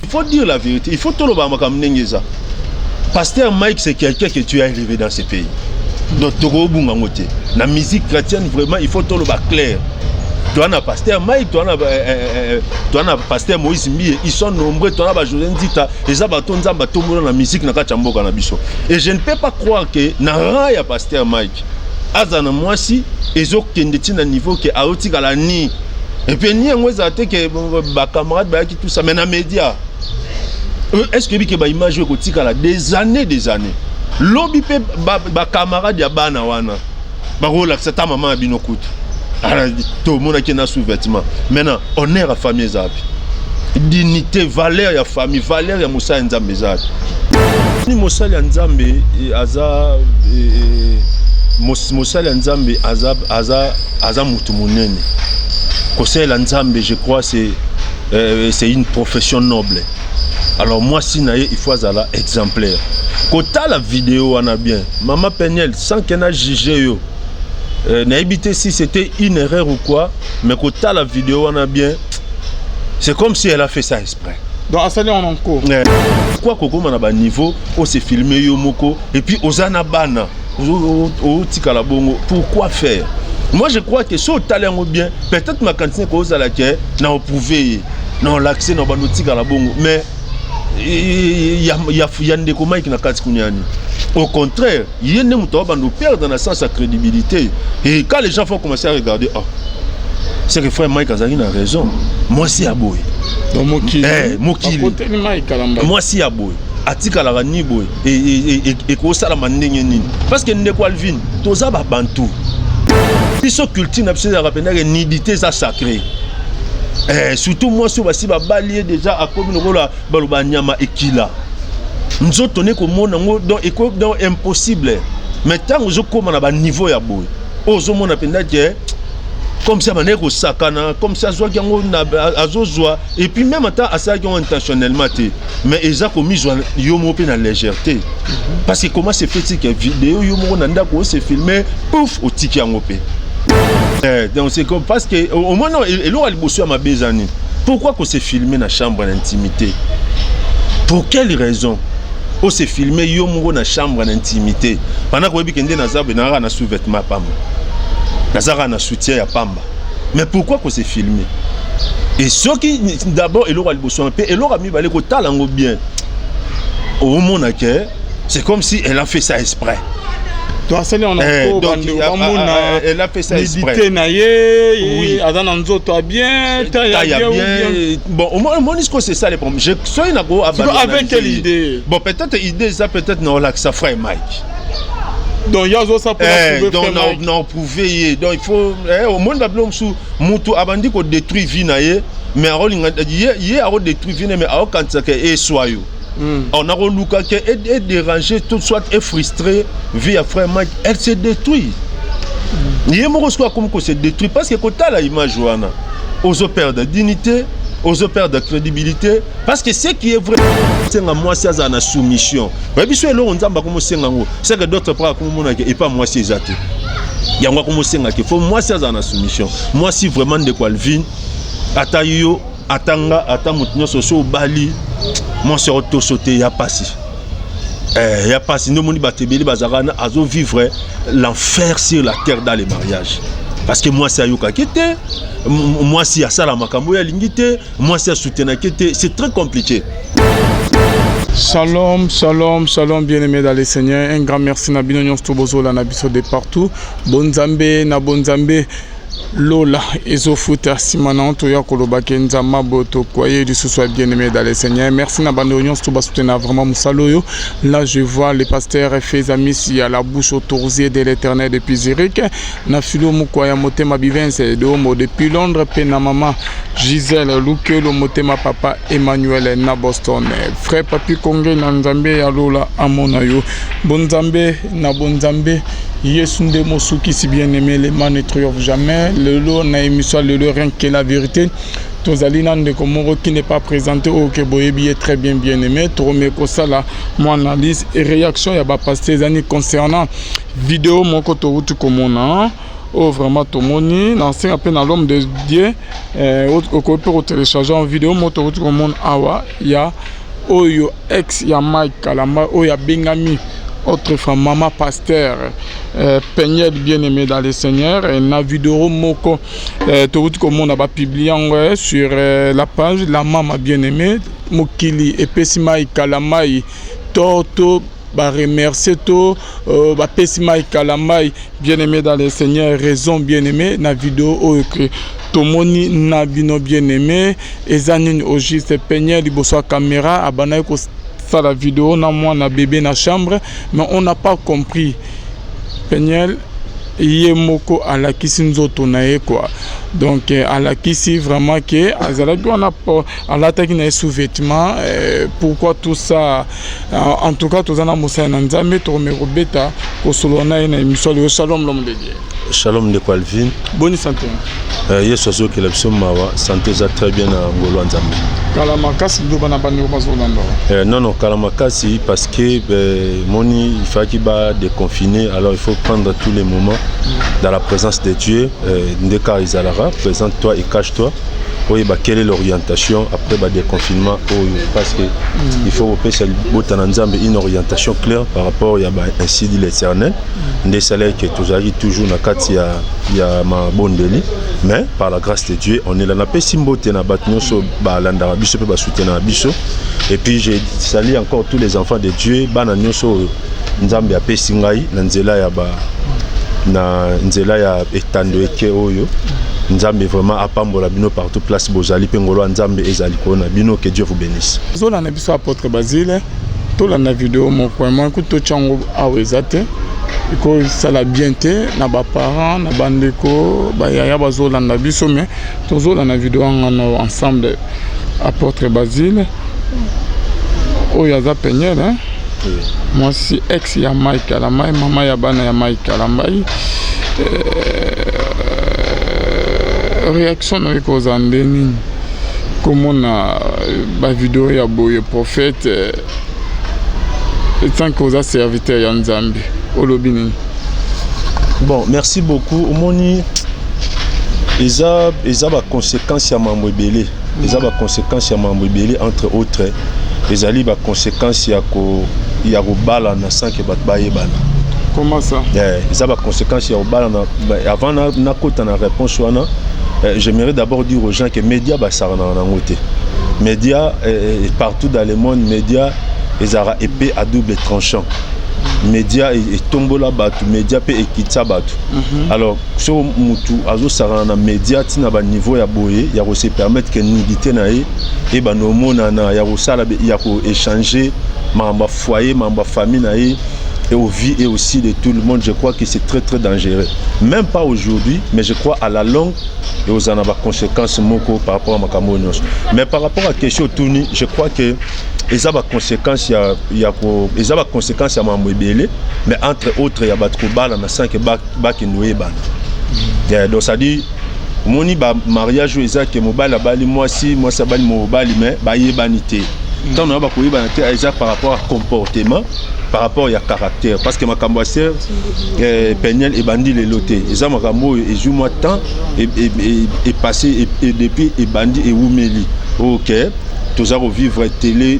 il faut dire la vérité. Il faut tout le monde comme Nengeza. Pasteur Mike, c'est quelqu'un que tu as élevé dans ce pays. Donc, la musique chrétienne, vraiment, il faut tout le monde clair. Tu as un pasteur Mike, tu as un pasteur Moïse Mie, ils sont nombreux, tu as un José Ndita, et ça va tomber la musique dans le Canabiso. Et je ne peux pas croire que n'a rien pasteur Mike. Azana moi si, ils ont un niveau qui a aussi à la ni. Et puis, ni un que mes camarades, tout ça, mais dans les médias. Est-ce que vous imagine des années lobby pe ba camarade ya bana wana ba rola c'est ta maman bino kutu ala to mona ki na sous-vêtement maintenant honneur à famille zapi dignité valeur ya famille valeur ya Moussa Nzambe zapi ni Moussa Nzambe aza Moussa Nzambe aza mutu munene conseil Nzambe je crois c'est une profession noble. Alors moi si il faut être exemplaire. Quand la vidéo on a bien, Maman Peniel sans qu'elle ait jugé yo, n'a évité si c'était une erreur ou quoi, mais quand la vidéo on a bien, c'est comme si elle a fait ça exprès. Donc à ça on en cours. Quoi qu'on a bas niveau, on s'est filmé yo moko et puis osana bana, au tikala bongo, pourquoi faire? Moi je crois que si au talent bien, peut-être ma cantine cause à laquelle n'a prouvé, non l'accès n'a pas tikala bongo, mais il y a des communs qui n'ont pas de. Au contraire, il y a des gens qui ont perdu dans le sens de crédibilité. Et quand les gens vont commencer à regarder, oh, c'est que frère Mike Azari a raison. Moi aussi, Aboy. Moi aussi, Aboy. Atika la rani boy. Et qu'on s'en a mandé. Parce que nous ne pouvons pas tout ça va bantou. Puis ce culture n'a pas de nidité sacrée. Surtout moi si on va balayer déjà à comme le banyama et kila nous autres on est comme donc impossible mais tant que je commence à niveau ya boy aux hommes on a peine comme ça mané ko sakana comme ça soit qui on a azozwa et puis même temps à ça qui ont intentionnellement mais ils ont commis yo mo pe na légèreté parce que comment c'est fait que vidéo yo mo na ndako c'est filmé pouf au tiki yango pe. Donc c'est comme parce que au moins non il aura le bossé à ma bezani. Pourquoi qu'on s'est filmé dans la chambre d'intimité? Pour quelle raison? On s'est filmé yomo dans la chambre d'intimité. Pendant qu'on dit na zabe na sous-vêtement pamba. Na zara na soutien à pamba. Mais pourquoi qu'on s'est filmé? Et ceux qui d'abord il aura le bossé un peu il aura mis balé ko talango bien. Au moins c'est comme si elle a fait ça exprès. Donc elle a fait ça exprès. Oui. Bon, au moins c'est ça les problèmes. Je suis avec quelle idée? Bon, peut-être idée ça peut-être non là que ça ferait Mike. Donc il y a ça pour prouver. Non prouver. Donc il faut au moins d'abord sous mutu abandi ko détruire vie naie mais a détruire vie mais a quand ça que soyou. On a relouqué qu'elle est dérangée, tout soit est frustrée, via frère Mike, elle se détruit. Il y a comme qu'on se détruit parce que quand tu as la image, aux opères de dignité, aux opères de crédibilité, parce que ce qui est vrai, c'est que moi, c'est la soumission. C'est que d'autres prennent comme moi, et pas moi, c'est ça. Il y a moi, c'est la soumission. Moi, si vraiment de quoi le vin, Atayo, Atanga, Atamoutnyo, Soso, Bali. Moi c'est auto sauté il y a passé nous moni batebeli bazarana azo vivre l'enfer sur la terre dans les mariages parce que moi c'est ayoka kete moi si ya sala makambo ya lingité moi c'est soutenir kete c'est très compliqué. Shalom, shalom, shalom, bien-aimés dans le Seigneur. Un grand merci na bino nyonso tobozo la na biso de partout. Bonzambe na bonzambe. Lola ezofuta simana to ya koloba kenza maboto koye du soit bien-aimé dans le Seigneur. Merci na bande union to basutena vraiment musaloyo. Là je vois le pasteur fait amis si à la bouche autorisée de l'Éternel depuis Zurich. Na filo mukoya motema bivense de homo depuis Londres pe na maman Gisèle Lukelo motema papa Emmanuel na Boston. Frère papi Congé na Nzambe ya Lola amonayo. Bonzambe na bonzambe Yesu nde mosuki si bien-aimé les man ne triomphe jamais. Le lot na émission le lot rien que la vérité. Tozalina de Komoro qui n'est pas présenté au Keboyebi est très bien aimé. Tromeko sala mon analyse et réaction ya ba pasteur zani concernant vidéo mon koto rutu komona oh vraiment tomoni l'ancien appel dans l'homme de Dieu au télécharger en vidéo moto tout le monde awa ya oyo ex ya Mike Kalamba oyo bengami autre femme maman pasteur Peignel bien-aimé dans le Seigneur et na vidéo moko tout le monde a publié sur la page la maman bien-aimée Mokili et Pessi Mike Kalamba toto ba remercier to ba Pessi Mike Kalamba bien-aimé dans le Seigneur raison bien-aimé na vidéo oyo que tomoni na bino bien-aimé ezanini au juste Peignel liboso caméra abana ko ça la vidéo na moi na bébé na chambre mais on n'a pas compris Peignel yemoko à la kisi nzoto na ye quoi donc à la kisi vraiment que azalaki on a à l'attaque na sous-vêtement pourquoi tout ça en tout cas tous en amosa na nzambe to me robeta ko solona na émission le shalom l'homme de Dieu shalom de Calvin bonne santé yeso zo ke la biso mawa santé za très bien na ngolo nzambe kala makasi ndo bana bani ko bazolanda non kala makasi parce que moni il faut qu'il va déconfiner alors il faut prendre tous les moments dans la présence de Dieu ndeka izalara présente-toi et cache-toi oui bah quelle est l'orientation après bah déconfinement parce que il faut repérer une orientation claire par rapport à ainsi dit l'Éternel des salaires qui est toujours na kati ya ma bondeli mais par la grâce de Dieu on est là na pe simbote na batnyoso ba landara biso pe ba soutenir biso et puis je salue encore tous les enfants de Dieu bana nyoso nzambe ya pesi ngai na nzela ya ba na nzela ya etando eke oyo nzambe vraiment apambola bino partout place bozali pe ngolo nzambe ezali kona bino que Dieu vous bénisse zola na biso apôtre Basile to la na vidéo moko moi ko to chango awezate ko sala bien te na ba parents na bandeko ba yaya bazola na biso mais to zola na vidéo ngano ensemble apôtre Basile oyaza Peignel hein moi si ex ya Mike Kalamba maman ya bana ya Mike Kalamba réaction na ko zandeni comment na ba vidéo ya boye prophète tant que vous serviteur ya Nzambe olobini bon merci beaucoup omoni eza ba conséquences ya mambo belé eza ba conséquences ya mambo belé entre autres ezali ba conséquences ya ko bala na sanke bat bayebana comment ça eza ba conséquences ya bala na avant na kota na réponse wana j'aimerais d'abord dire aux gens que médias basarana na ngote médias partout dans le monde médias ezara épée à double tranchant médias et tombola batu médias pe ekitsa batu alors so mutu azo sarana na médias tina ba niveau ya boye ya ko se permettre que nudité na e ba no mona na ya ko sala ya ko échanger mamba foyer mamba famille na et aux vies et aussi de tout le monde. Je crois que c'est très très dangereux. Même pas aujourd'hui, mais je crois à la longue et aux conséquences moko par rapport à ma Camerounose. Mais par rapport à la question tourni, je crois que ils ont des conséquences ils ont des conséquences à Mamouébélé, mais entre autres il y a battre bal na 5 bac noué ban. Donc ça dit mon mariage eza que mobile bali moi ça bali mobile mais ba yebanité. Tant on va courir par rapport à comportement, par rapport à caractère, parce que ma camboisière Peignel et bandit les lotés. Ils ont et joue moi temps et passé et depuis et bandit et oumeli. Ok, tous à revivre télé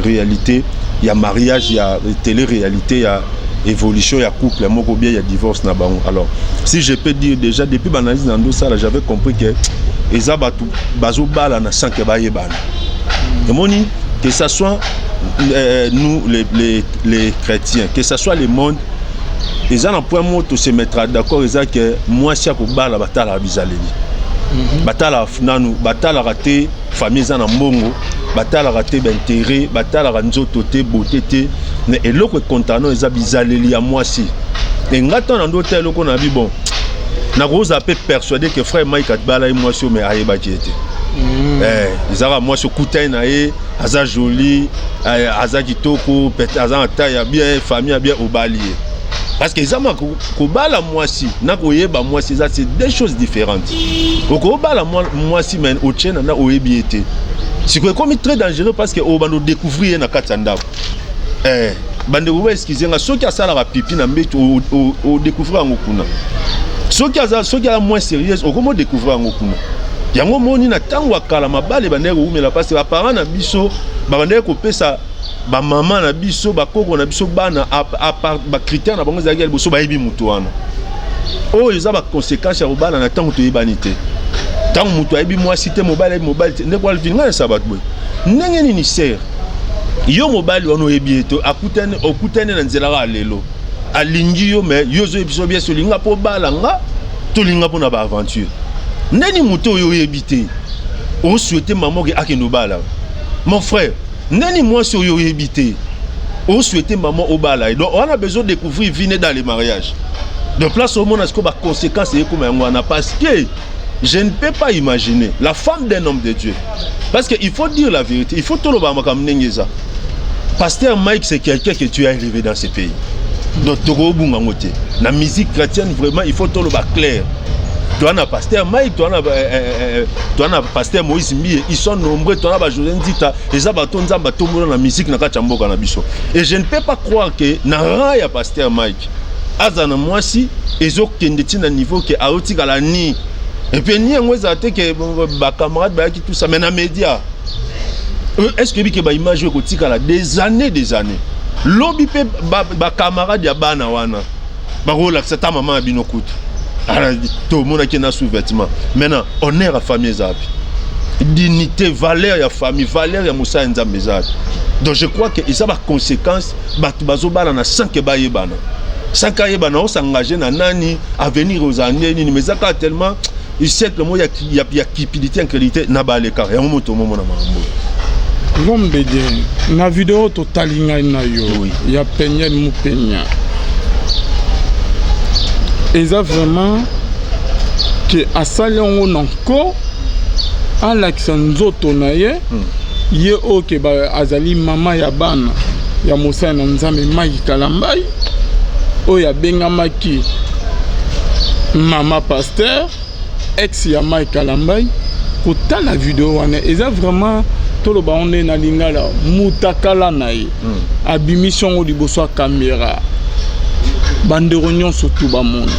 réalité, il y a mariage, il y a télé réalité, il y a évolution, il y a couple, il y a divorce na bango. Alors, si je peux dire déjà depuis l'analyse dans ça, j'avais compris que ils ont battu bazo bala na 5 bayeban. Et moni que ce soit nous les chrétiens, que ce soit le monde, ils ont un point mot de se mettre d'accord, ils ont que moi si ako bala batala bizaleli. Batala nanu, batala raté famille za na mbongo, batala raté d'intérêt, batala ranzoto te beauté te, mais eloko contenant ils ont bizaleli à moi si. Et ngata na ndote eloko na bi bon. Na ko zape persuadé que frère Mike Atbala et moi si mais ayeba qui était. Ils ont moi ce couteau naé, aza joli, aza kitoko, peut-être aza taille bien, famille bien au balier. Parce que ils ont kobala moi si, na koyeba moi si ça c'est deux choses différentes. Kobala moi si mais au tien na oyebiete. C'est comme très dangereux parce que au bando découvrir na katanda. Bande vous excusez nga soki asala ra pipi na mbeto au découvrir ngokuna. Ceux qui sont moins sérieux, au comment découvrir en okuna. Yango moni na tango akala mabale bandeko umela parce que parents na biso bandeko pesa ba maman na biso ba koko na biso bana à part ba critère na bango za gel boso ba yebi mutu wana. Oh ils ont ba conséquences ya obala na tango to yebanité. Tango mutu yebi moi cité mobile ne kwa vinga sa bat boy. Ndenge ni sert. Yo mobile wana yebi to akutane na nzela ka lelo. Alingi yo mais yo zo ebiso bien solinga po balanga to linga po na ba aventure. Neni muto yo yebité o souhaiter maman ke akeno bala mon frère neni moi so yo yebité o souhaiter maman au bala donc on a besoin de découvrir vine dans les mariages de place au monde est-ce que ba conséquences est comme on a parce que je ne peux pas imaginer la femme d'un homme de Dieu parce que il faut dire la vérité il faut tout le ba makam nengeza pasteur Mike c'est quelqu'un que tu es arrivé dans ce pays donc toko bunga ngote la musique chrétienne vraiment il faut tout le ba clair. Tu as un pasteur Mike, tu as un pasteur Moïse Mie, ils sont nombreux, tu as un José Ndita, les abatons dans la musique na kachambo kanabiso. Et je ne peux pas croire que na raya pasteur Mike. Azana moi si ezo kendeti na niveau que aoti kala ni. Et puis ni ngweza te que ba camarade ba ki tout ça mais na média. Est-ce que ba image ko tikala des années. Lobi pe ba camarade ya bana wana. Ba rola c'est ta maman abinokutu. Tout le monde qui est sous-vêtement. Maintenant, honneur à famille Zabi. Dignité, valeur à famille, valeur à Moussa Nzambe Zabi. Donc je crois que ça a des conséquences. Batubazo bala na 5 bayebana. 5 bayebana on s'engager na nani à venir aux années mais ça tellement il sait que moi il y a cupidité en qualité na ba le car. Ya moto momo na mambo. L'homme de Dieu, na vidéo totalinga na yo. Il y a Peña Mupenya. Et ça vraiment que à salon encore à l'action zoto naye ye oke ba azali mama ya bana ya Moussa na Nzambe Mike Kalambai o ya benga maki mama pasteur ex ya Mike Kalambai kota la vidéo wana et ça vraiment tout le ba on est na lingala mutakala naye abimission au liboso caméra bande réunion surtout ba mona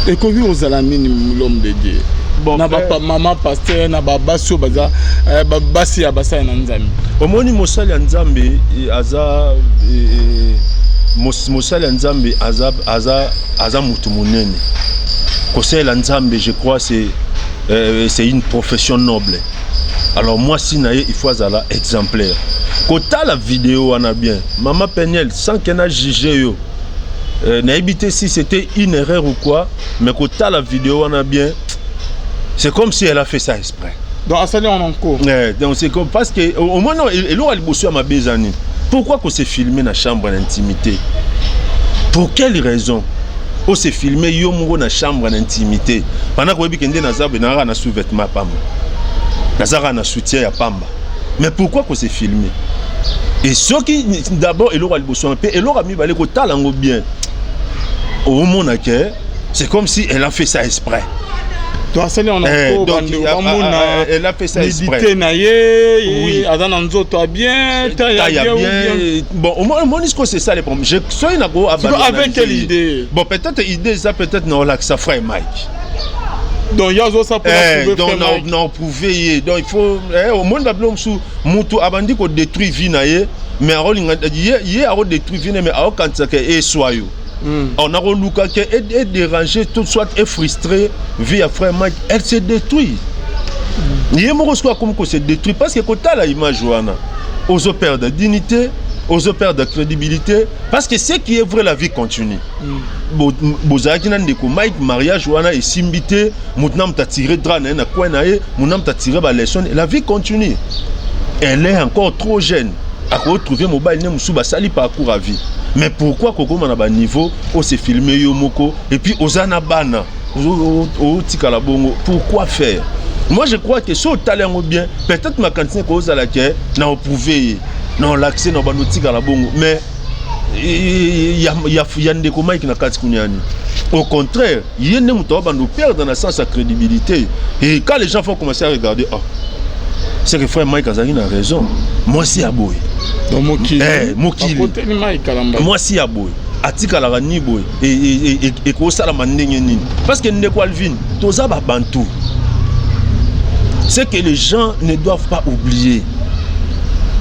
et que vous aux alanini l'homme de Dieu bon na ba maman pasteur na ba baso baza basi ya basa na Nzambe omoni mosali ya Nzambe aza mosali ya Nzambe aza mutu munene kosela Nzambe je crois c'est une profession noble. Alors moi si naye il faut azala exemplaire. Kota la vidéo on a bien. Maman Penel sans qu'elle a jugé yo. Naïbité si c'était une erreur ou quoi, mais kota la vidéo on a bien. C'est comme si elle a fait ça exprès. Donc à ça on en cours. Donc c'est comme parce que au moins non, il aura le bossu à ma bezani. Pourquoi qu'on s'est filmé dans la chambre d'intimité? Pour quelle raison? On s'est filmé yo dans la chambre d'intimité. Pendant que webi-kende na zabe na sous-vêtement pamba. Nazara na soutien à pamba. Mais pourquoi qu'on s'est filmé? Et ceux qui d'abord il aura le bossu un peu, il aura mis balé ko talango bien. Au monde c'est comme si elle a fait ça exprès. Donc elle a fait ça exprès. Oui. Bien. Bon, au moins c'est ça les problèmes. Je suis avec quelle idée? Bon, peut-être idée ça peut-être non là que ça ferait Mike. Donc il y a ça pour donc non prouver donc il faut au monde d'abord sous mutu abandi ko détruit vie naie mais a détruit vie mais a quand ça que et soyo on a reluka que est dérangé tout soit est frustré vie à frère Mike elle se détruit il mo ko comme que se détruit parce que quand la image wana aux opères de dignité aux opères de crédibilité parce que ce qui est vrai la vie continue. Bozaki na ndeko Mike mariage wana et simbité mutunam ta tiré drane na quoi nae munam ta tiré ba leçon la vie continue. Elle est encore trop jeune à retrouver mobile ne musu ba sali parcours à vie. Mais pourquoi koko na ba niveau on s'est filmé yo moko et puis ozana bana o tikala bongo pourquoi faire? Moi je crois que so talent bien peut-être ma cantine ko za la ke na prouver non l'accès na banotika la bongo mais il y a ndeko Mike na kati kunyani. Au contraire, il y a des gens qui perdre dans sa crédibilité. Et quand les gens vont commencer à regarder, oh, c'est que frère Mike Azali a raison. Moi si aboy. Donc moi si aboy. atikalaka ni boye ekosalama ndenge nini parce que ndeko Alvin toza ba bantu. C'est que les gens ne doivent pas oublier.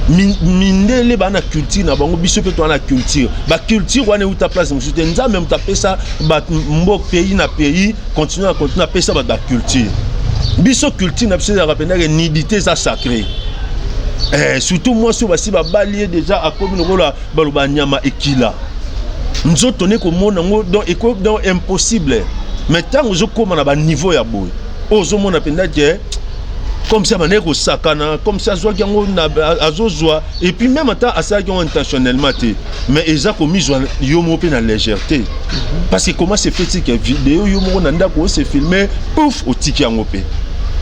Mindele bana culture na bango biso pe to na culture. Ba culture wana uta place musu te nza même taper ça ba mbok pays na pays continuer à payer ça ba culture. Biso culture na biso ya rapenda que nidité ça sacré. Surtout moi sur basi ba balier déjà à comme lokola baloba nyama ekila. Nzoto ne ko mona ngo donc impossible. Mais tant ozo koma na ba niveau ya boy. Ozo mona penda que comme ça mané ko sakana comme ça zo yango na azozwa et puis même temps à ça intentionnellement mais eza ko mise yo mo pe na légèreté parce que comment c'est fait que vidéo yo mo na ndako se filmer pouf au tiki yango pe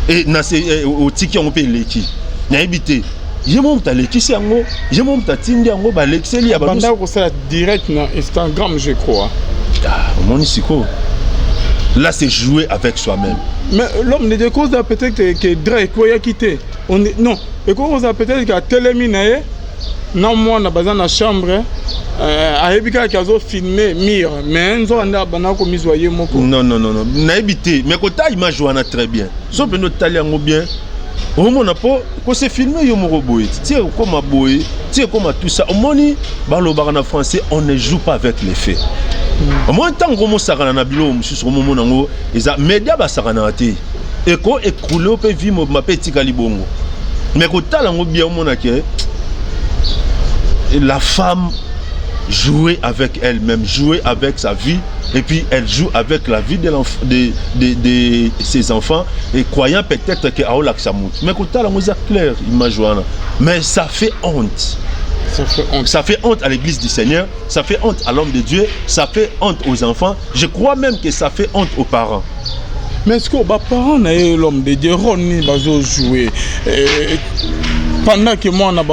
et na c'est au tiki yango pe leki na ebité yemo mta leki c'est yango yemo mta tindi yango ba lexeli ya ba banda ko ça direct na Instagram je crois mon isiko. Là, c'est jouer avec soi-même. Mais l'homme ne cause peut-être que Drake a quitté. Non, et cause peut-être qu'il a téléminé. Non, moi, on a besoin de la chambre. A Ebika qui a filmé Mire. Mais on a besoin de misoyer mon coup. Non. On a évité. Mais quand tu image, on a très bien. Sauf que notre talent bien. Au moment où on s'est filmé, il y a un robot. Tu sais, comme un boy, tu sais, comme tout ça. Au moment où en français, on ne joue pas avec les faits. Au moins, tant que je suis en Abilo, je suis en Monango, les médias sont en Ati. Et quand je suis écroulé, je suis ma petite calibongo. Mais quand tu bien, la femme jouer avec elle-même, jouer avec sa vie, et puis elle joue avec la vie de ses enfants, et croyant peut-être qu'elle a l'accent. Mais quand tu as clair, mais ça fait honte. Ça fait honte à l'église du Seigneur, ça fait honte à l'homme de Dieu, ça fait honte aux enfants. Je crois même que ça fait honte aux parents. Mais est-ce que les parents, l'homme de Dieu, ils jouer pendant que moi, on a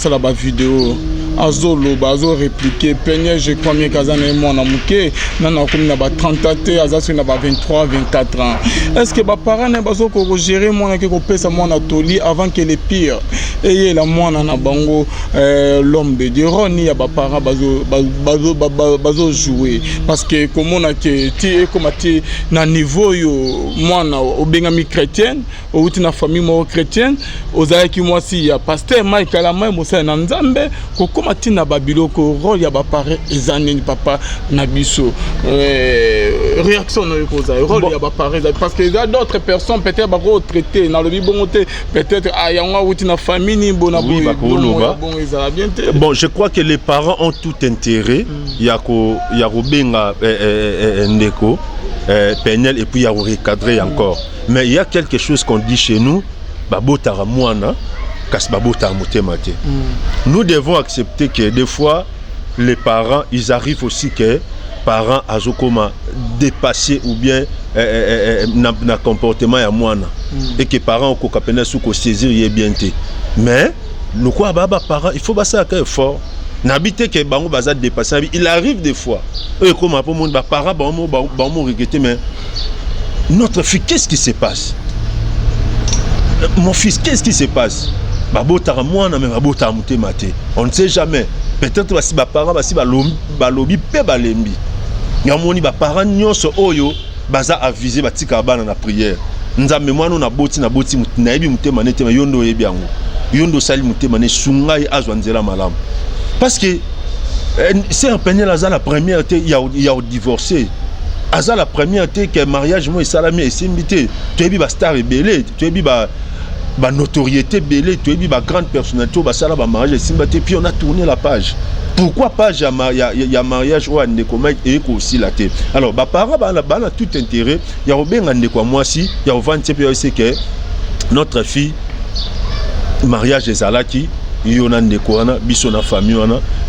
la vidéo. Azolo bazo répliquer peigne je crois bien kazana et moi na muke nana comme na ba 30 ans azaso na ba 23 24 ans est-ce que ba parents na bazo ko gérer moi na ko pesa moi na toli avant que les pires et la moi na bango l'homme de Dieu roni ya ba parents bazo jouer parce que comme on a que ti comme ti na niveau yo moi na obengami chrétienne ou ti na famille mo chrétienne ozaki moi si ya pasteur Mike la moi mo sa na nzambe ko matina babilo ko rôle ya ba paré ezaneni papa na biso réaction no koza rôle ya ba paré parce que il y a d'autres personnes peut-être ba retraité na le bibongoté peut-être ayanga wuti na famille ni bona bon ezala bien. Bon, je crois que les parents ont tout intérêt ya ko benga ndeko Penel et puis ya recadrer encore, mais il y a quelque chose qu'on dit chez nous babotara mwana. Nous devons accepter que des fois les parents ils arrivent aussi que parents azokoma dépasser ou bien na comportement ya mwana et que parents ko kapena sou ko saisir yé bien té mais nous quoi baba parents il faut basa ka effort n'habiter que bango baza dépasser il arrive des fois eux comme pour monde parents bango regretter mais notre fille qu'est-ce qui se passe mon fils qu'est-ce qui se passe on ne sait jamais. Peut-être si les parents balobi pe balembi. Yamoni ba parents nyonso oyo baza aviser batika bana na prière. Nzambe mwana na boti na yebi mutema nete yondo yebi yango. Yondo sali mutema ne sungai azwa nzela malamu. Parce que c'est un peine la première il y a divorcé. Aza la première que mariage moi salami et simbité. Tu yebi ba star rebelle, tu yebi ba notoriété belé, tu es dit grande personnalité, ça va mariage et puis on a tourné la page. Pourquoi page il y a mariage ou un et aussi la tête. Alors bah parents a tout intérêt. Il y a bien un quoi moi si il y a 20 c'est que notre fille mariage des alaki il y en a des quoi bisona famille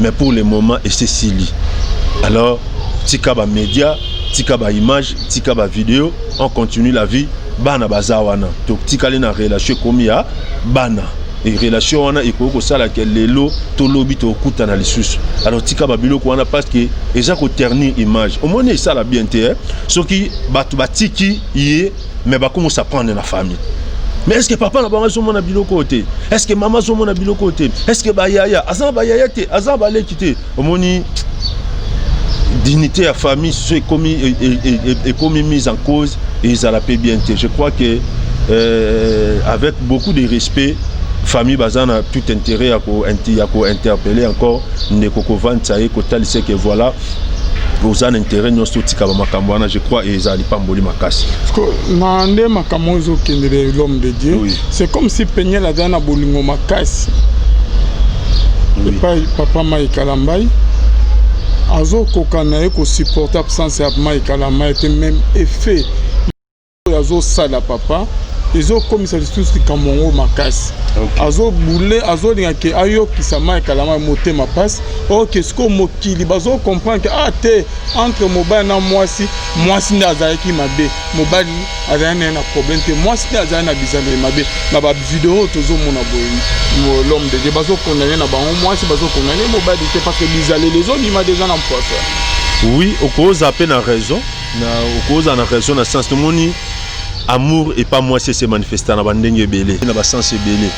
mais pour le moment et c'est Sili. Alors tika ba média, tika ba image, tika ba vidéo, on continue la vie. Bana bazawana donc tikali na relation comme ya bana et relation wana ikoko sala ke lelo to lobi to kuta na lisusu alors tika babilo ko wana parce que eza ko ternir image au moins ça la bien té ce qui batu batiki yé mais ba comment ça prendre la famille. Mais est-ce que papa n'a pas mona biloko côté est-ce que maman zo mona biloko côté est-ce que ba yaya azan ba yaya té azan ba le kité au moni dignité à famille est commis mise en cause et ils la paient bien. Je crois que avec beaucoup de respect, famille bazan a tout intérêt à interpeller encore Ndeko Vantsaye Kotal c'est que voilà aux intérêts nous tika makamwana je crois et ils pas mboli makasi. Nande makamozo kendere l'homme de Dieu. Oui. C'est comme si Peigné la dana bolingo makasi. Oui. Papa Maïka Lambai azo kokana ko supporter absence ya Maïka Lambai était même effet azo sala papa ils ont commis ça tout ce kamongo makasi. Azo boule azo linga ke ayo kisa Maïka Lambai moté ma passe. OK ce ko mokili bazo comprendre que ah te entre mobile na mwasi ndaza ki mabe mobile azana na problème te mwasi azana na bizana mabe na ba vidéo tozo mona boyi l'homme de Dieu bazo condamner na bango mwasi bazo condamner mobile te parce que bizale les autres il m'a déjà en poisson. Oui au cause à peine raison na au cause en raison na sens de moni amour et pas moi c'est manifestant na bandenge belé na ba sens belé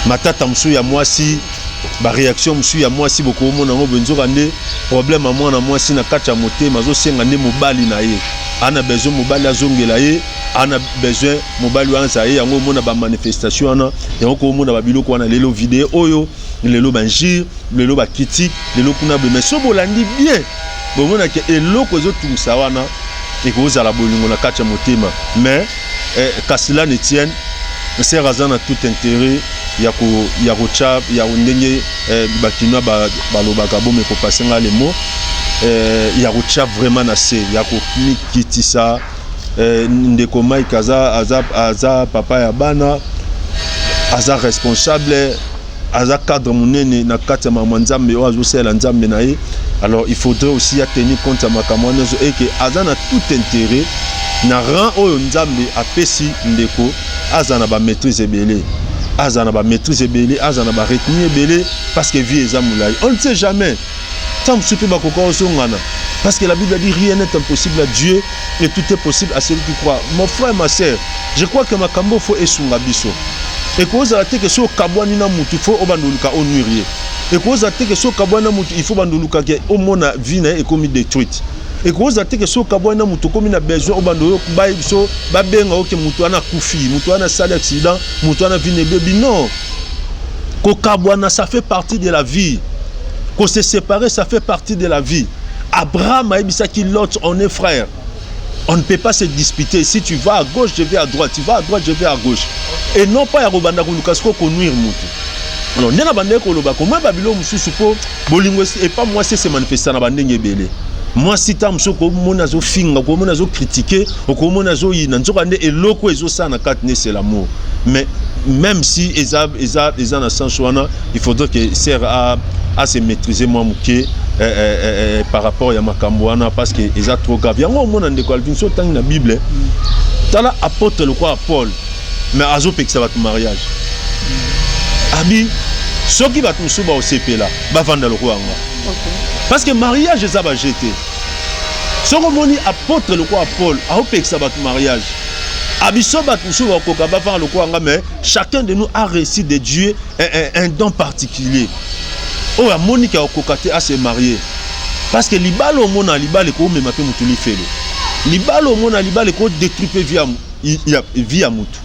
matata msu ya mwasi ba réaction msu ya mwasi boko mona ngo benzo kande problème à moi na mwasi na kacha moté mazo senga nde mobali na ye ana besoin mobali azongela ye ana besoin mobali wanza ye yango mona ba manifestation ana yango ko mona ba biloko wana lelo vidéo oyo lelo ba njir lelo ba critique lelo kuna mais so bolandi bien bo mona ke eloko zo tumsa wana et que vous allez bolingo na kacha motema mais qu'à cela ne tienne c'est raison à tout intérêt ya ko cha ya ndenge bakina ba lobaka bo me ko passer les mots ya ko cha vraiment na se ya ko kitisa Ndeko Maïka aza papa ya bana aza responsable aza cadre monene na kati ya nzambe o azo sela nzambe na ye. Alors il faudrait aussi tenir compte à makamwana et que azana tout intérêt na rang oyo nzambe apesi ndeko azana ba maîtrise belé azana ba maîtrise belé azana ba retenir belé parce que vie ezamulai on ne sait jamais tant soupe ba kokon songana parce que la Bible dit rien n'est impossible à Dieu et tout est possible à celui qui croit. Mon frère ma sœur je crois que makambo faut esunga biso et cause à te que so kabwani na mutu faut obanduluka onurie et cause à te que so kabwana mutu il faut banduluka ke au mona vie na ekomi détruite et cause à te que so kabwana mutu komi na besoin obandolo ba biso ba benga oke mutu ana kufi mutu ana sale accident mutu ana vie nebebi non ko kabwana ça fait partie de la vie ko se séparer ça fait partie de la vie. Abraham a dit qui l'autre on est frères. On ne peut pas se disputer. Si tu vas à gauche, je vais à droite. Tu vas à droite, je vais à gauche. Et non pas à Robanda Kouloukasko konnuire mutu. Alors, nena bande ko loba comment babilo mususu po bolingo et pas moi c'est manifestant na bandenge belé. Moi si tam so ko mona zo finga ko mona zo critiquer ko mona zo yina nzoka nde eloko ezo sana katne c'est l'amour. Mais même si eza na sens wana, il faudrait que sert à se maîtriser moi muké par rapport à Makambouana parce que ils ont trop grave. Il y a un moment où Alvin dans la Bible, tu as apporté le quoi à Paul, mais Azo peut que ça va te mariage. Abi, ceux qui va te souba au CP là, va vendre le quoi. Parce que mariage ça va jeter. Ceux qui apporte le quoi à Paul, Azo peut que ça va te mariage. Abi soba te souba au coca va faire le quoi mais chacun de nous a reçu de Dieu un don particulier. Oh, a Monica au cocaté à se marier. Parce que libalo mona libale ko me mape mutuli felo. Libalo mona libale ko détruire vie à mutu.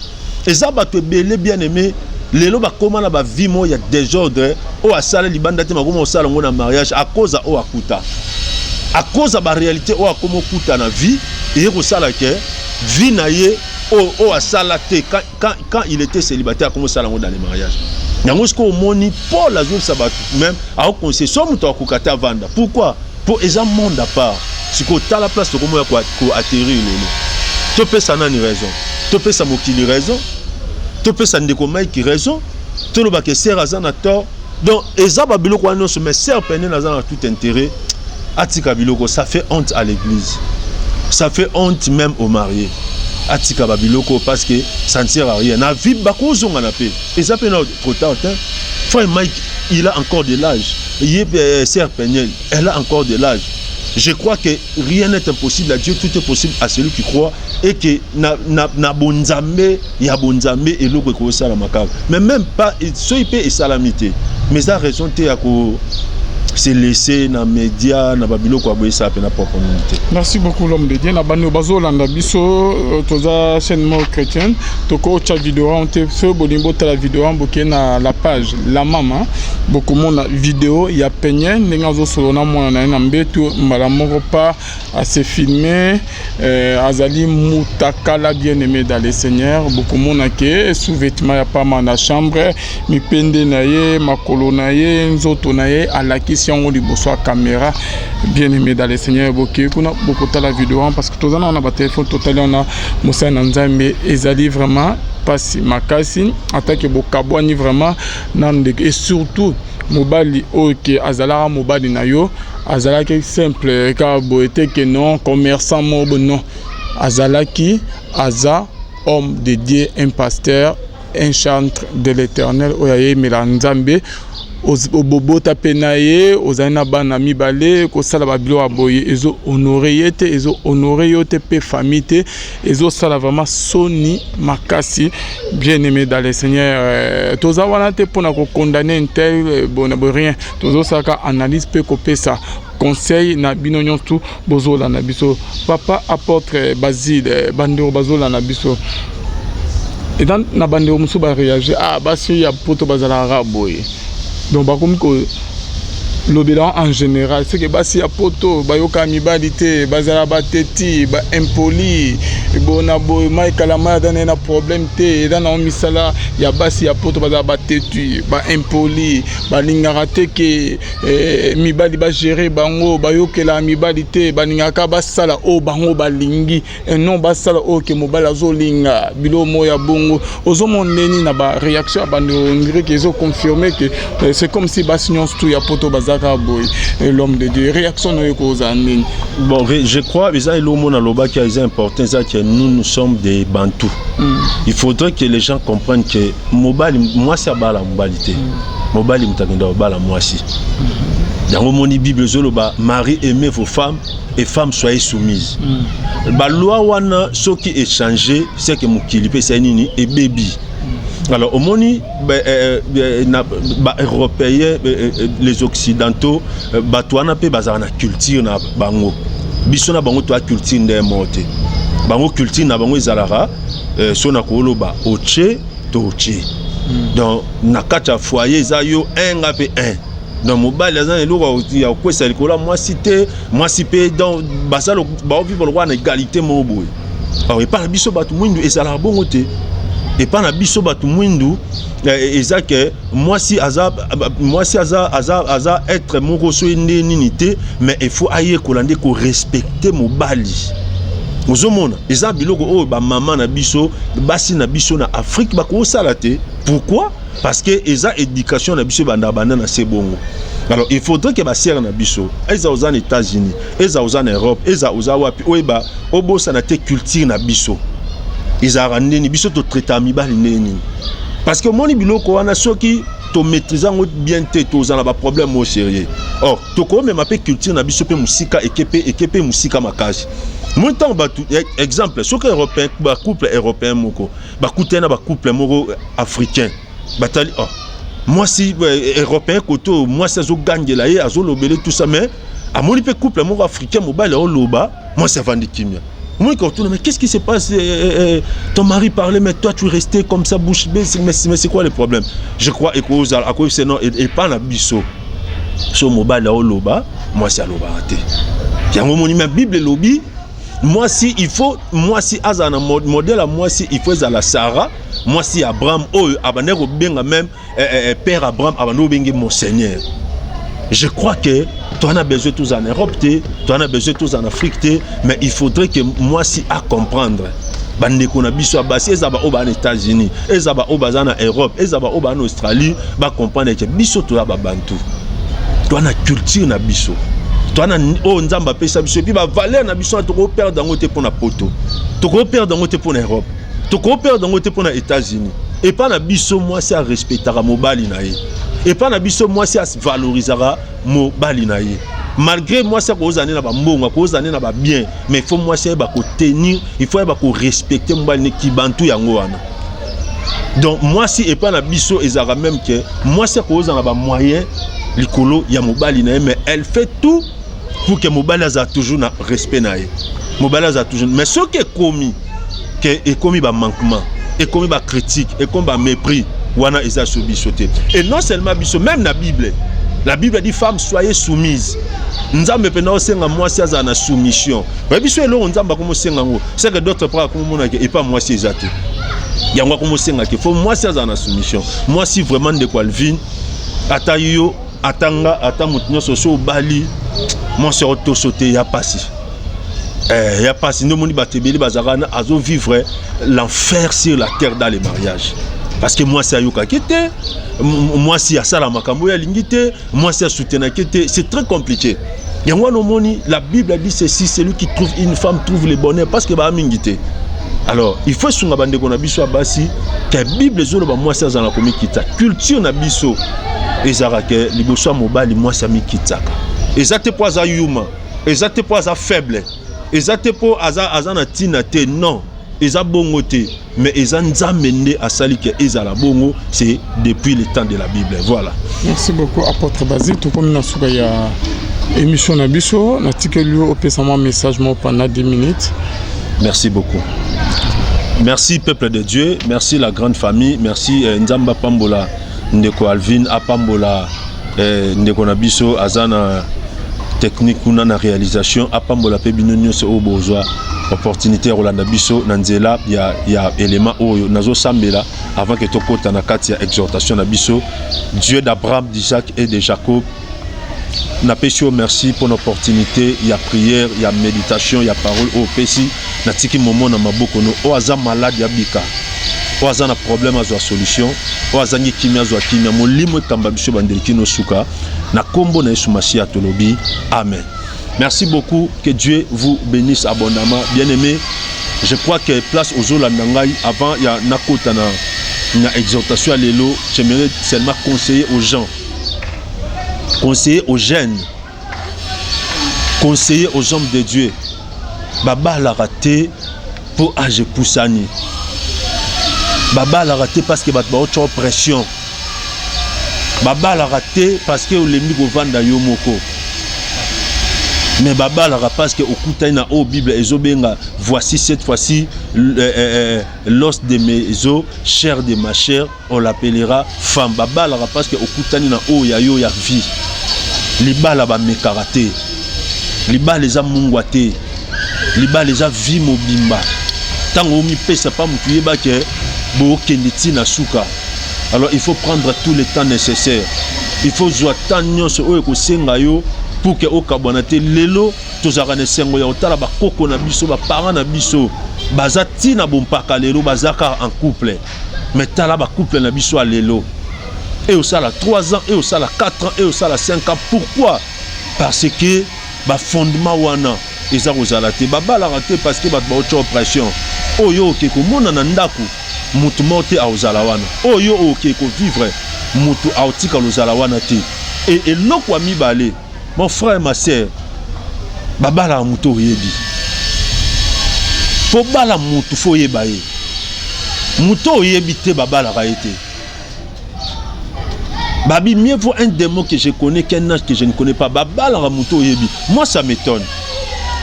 Et ça ba te belé bien aimé, lelo ba koma na ba vie mo ya désordre, o asala libanda te makoma osala ngona mariage à cause o akuta. À cause ba réalité o akomo kuta na vie et ko sala ke vie na ye o asala te quand il était célibataire comme ça dans les mariages. Yango ce qu'on moni Paul azul sabat même a conseillé somme to akukata vanda. Pourquoi? Pour un monde à part. Si ko ta la place to comme ko atterrir lelo. To pe ça nani raison. To pe ça mokili raison. To pe ça ndeko mai qui raison. To lo ba ke ser azana tort. Donc ezaba biloko wana so mais ser peine na zana tout intérêt. Atika biloko ça fait honte à l'église. Ça fait honte même aux mariés. Atika babiloko parce que ça ne sert à rien. Na vie bako zonga na pe. Et ça peut être trop tard. Frère Mike, il a encore de l'âge. Sœur Peniel, elle a encore de l'âge. Je crois que rien n'est impossible à Dieu, tout est possible à celui qui croit et que na bonzambe, ya bonzambe et l'autre ko sala makab. Mais même pas so ipe et salamité. Mais ça raison te ya ko se laisser na média na babilo kwa boyesa pe na propre communauté. Merci beaucoup l'homme de Dieu. Na bando bazolanda biso toza chaîne mot chrétienne toko cha vidéo on te fait bolimbo ta la vidéo on boké na la page la maman beaucoup mon vidéo ya penye ndenge zo solona mwana na mbetu mbala moko pas à se filmer azali mutakala bien-aimé dans le Seigneur beaucoup mon ke sous-vêtement ya pas na chambre mi pende na ye makolo na ye nzoto na ye alakisi yango liboso ya caméra bien-aimé dans le Seigneur boké kuna beaucoup ta la vidéo parce que tous on a ba téléphone total on a Moussa Nzambe ezali vraiment pas makasi attaque bokabwani vraiment nande et surtout mobali OK azala mobali na yo azala que simple ka boete que non commerçant mobo non azala qui aza homme de Dieu un pasteur un chantre de l'Éternel oyaye Nzambe obobo tapenaye ozana bana mibale ko sala babilo aboye ezo honorer yete ezo honorer yote pe famille te ezo sala vraiment soni makasi bien-aimé dans le Seigneur toza wana te pona ko condamner un tel bon rien tozo saka analyse pe ko pesa conseil na bino nyonso bozola na biso papa apôtre Basile bandero bazola na biso et dans na bandero musu ba réagir basi ya poto bazala raboye. Donc, comme le bilan en général, c'est que basi ya poto, bayoka mibalité, bazala bateti, ba impoli, bona boy mai kalama dans un problème té, dans un misala, ya basi ya poto bazala bateti, ba impoli, ba lingarate que mibali ba gérer bango, bayoka la mibalité, ba lingaka basala o bango ba lingi, et non basala o que mobala zo linga, bilo moya bongo, ozo moneni na ba réaction ba ngire que zo confirmer que c'est comme si basignon tout ya poto bazala l'homme de Dieu. Réaction aux années. Bon, je crois que c'est important que nous sommes des Bantous. Il faudrait que les gens comprennent que moi c'est la mobilité. Mobile moi aussi. Dans la Bible, Marie aimez vos femmes et femmes soyez soumises. La loi wana ce qui est changé, c'est que Moukilipe c'est nini et baby. Alors, au moni, Européens, les Occidentaux, Batouana pe bazana culture na bango. Bisona bango to culture ndé moté. Bango culture na bango izalara, sona kolo ba oche to oche. Donc na kacha foyer za yo un pe un. Donc mobile les gens les ya ko sel ko la moi cité, moi cipé donc basalo ba vivre le roi en égalité mo boy. Alors et pas biso batu mwindu ezala bongo te. Et pas na biso batu mwindu eza que moi si aza être mon rosso ninité mais il faut ailler kolande ko respecter mobali ozomona eza biloko o ba maman na biso basi na biso na Afrique ba ko sala te. Pourquoi? Parce que eza éducation na biso banda banda na sebongo. Alors il faudrait que ba sœur na biso eza aux États-Unis eza aux Europe eza aux wapi oeba obosa na te culture na biso izarandeni biso to traiter mibali neni parce que moni biloko wana soki to maîtriser bien te to za na ba problème au sérieux. Or to ko même appel culture na biso pe musika ekepe musika makazi montant batu exemple soki européen ba couple européen moko ba kutena ba couple moko africain batali moi si européen koto moi ça zo gangela ye azo lobele tout ça mais a moni pe couple moko africain mobile o loba moi ça vend kimia. Moi, quand on mais qu'est-ce qui se passe? Ton mari parlait, mais toi tu restais comme ça, bouche bée. Mais c'est quoi le problème? Je crois que c'est non et pas la biso. Sur mobile là au loba, moi c'est à loba raté. J'ai un moment ma Bible lobby. Moi si il faut, moi si Azana modèle, moi si il faut à la Sarah, moi si Abraham, Abanero benga même père Abraham, Abano benga mon Seigneur. Je crois que tu en as besoin tous en Europe, tu en as besoin tous en Afrique, mais il faudrait que moi si à comprendre. Bandeko na biso abasi ezaba oba en États-Unis, ezaba oba en Europe, ezaba oba en Australie, ba comprendre que biso to ba bantu. Tu en as culture na biso. Tu en as nzamba pesa biso puis ba valeur na biso to ko perdre dango te pour na poto. To ko perdre dango te pour na Europe. To ko perdre dango te pour na États-Unis. Et pas na biso moi c'est à respecter mobali na ye. Et pas na biso moi c'est à valoriser mobali na ye. Malgré moi c'est aux années na ba mbonga, aux années na ba bien, mais il faut moi c'est ba ko tenir, il faut ba ko respecter mobali ki bantu yango wana. Donc moi si et pas na biso ezara même que moi c'est aux na ba moyen likolo ya mobali na ye, mais elle fait tout pour que mobali aza toujours na respect na ye. Mobali aza toujours, mais ce qui est commis, que commis ba manquement, et commis ba critique, et commis ba mépris, wana eza so bisoté. Et non seulement biso, même na Bible. La Bible dit femme soyez soumise. Nzambe pena osenga mwasi aza na soumission. Ba biso elo nzamba komo senga ngo. C'est que d'autres pas comme mona que et pas mwasi ezate. Yango komo senga que faut mwasi aza na soumission. Mwasi vraiment de Calvin ata yo atanga ata mutunyo soso bali mwasi auto sauter ya passi. Il y a pas sinon moni batebeli bazarana azo vivre l'enfer sur la terre dans les mariages. Parce que moi c'est ayoka kete, moi si ya sala makambo ya lingite, moi si ya soutena kete, c'est très compliqué. Yango no moni la Bible dit ceci, celui qui trouve une femme trouve le bonheur parce que ba mingite. Alors, il faut sunga bande ko na biso basi que Bible zolo ba moi si za na komi kita. Culture na biso ezara ke liboso mobali moi si mi kitaka. Ezate po za yuma, ezate po za faible. Ezate po aza na tina te non. Eza bongo te, mais eza nzamende asali ke ezala bongo, c'est depuis le temps de la Bible. Voilà. Merci beaucoup apôtre Basile. Tout comme na suka ya émission na biso, na tikeli au pesama message mo pendant 10 minutes. Merci beaucoup. Merci peuple de Dieu, merci la grande famille, merci Nzamba Pambola ndeko Alvin apambola ndeko na biso azana technique kuna na réalisation apambola pe binonyo se obozwa opportunité Rolanda biso nanzela ya élément oyo nazo sambela avant que tokota na kati ya exhortation na biso Dieu d'Abraham, d'Isaac et de Jacob. Na pesio merci pour l'opportunité, il y a prière, il y a méditation, il y a parole au pesi na tiki momo na maboko no o aza malade ya bika. O aza na problème azo solution, o aza ngi kimia azo kimia molimo kamba biso bandeliki no suka na kombo na Yesu Masiya tolobi. Amen. Merci beaucoup, que Dieu vous bénisse abondamment. Bien-aimés, je crois que place aux Olandangai, avant il y a nakota na exhortation à l'élo, j'aimerais seulement conseiller aux gens, conseiller aux jeunes, conseiller aux hommes de Dieu. Baba l'a raté pour âge poussani. Baba l'a raté parce que batba autre pression. Baba l'a raté parce que le miko vanda yomoko. Mais Baba la parce que au na au Bible ezobenga voici cette fois-ci l'os de mes os, chair de ma chair, on l'appellera femme. Baba la parce que au na o ya yo ya vie. Liba la ba mekarate. Liba les a mungwate. Liba les a vie mobimba. Tango mi pesa pas mutuye ba ke bo kenditi na suka. Alors il faut prendre tout le temps nécessaire. Il faut jouer tant nyonso o ko senga yo pour que au kabonate lelo tozaka ne sengo ya otala ba koko na biso ba parents na biso bazati na bompaka lelo bazaka en couple mais tala ba couple na biso a lelo et au sala 3 ans et au sala 4 ans et au sala 5 ans. Pourquoi? Parce que ba fondement wana eza kozala te baba la raté parce que ba autre oppression oyo ke ko mona na ndako mutu mote a ozala wana oyo ke ko vivre mutu a otika lozala wana te et lokwa mibale. Mon frère et ma sœur, baba la muto yebi. Faut bala mutu faut yebaye. Muto yebi te baba la raete. Babi mieux vaut un démon que je connais qu'un ange que je ne connais pas. Baba la muto yebi. Moi ça m'étonne.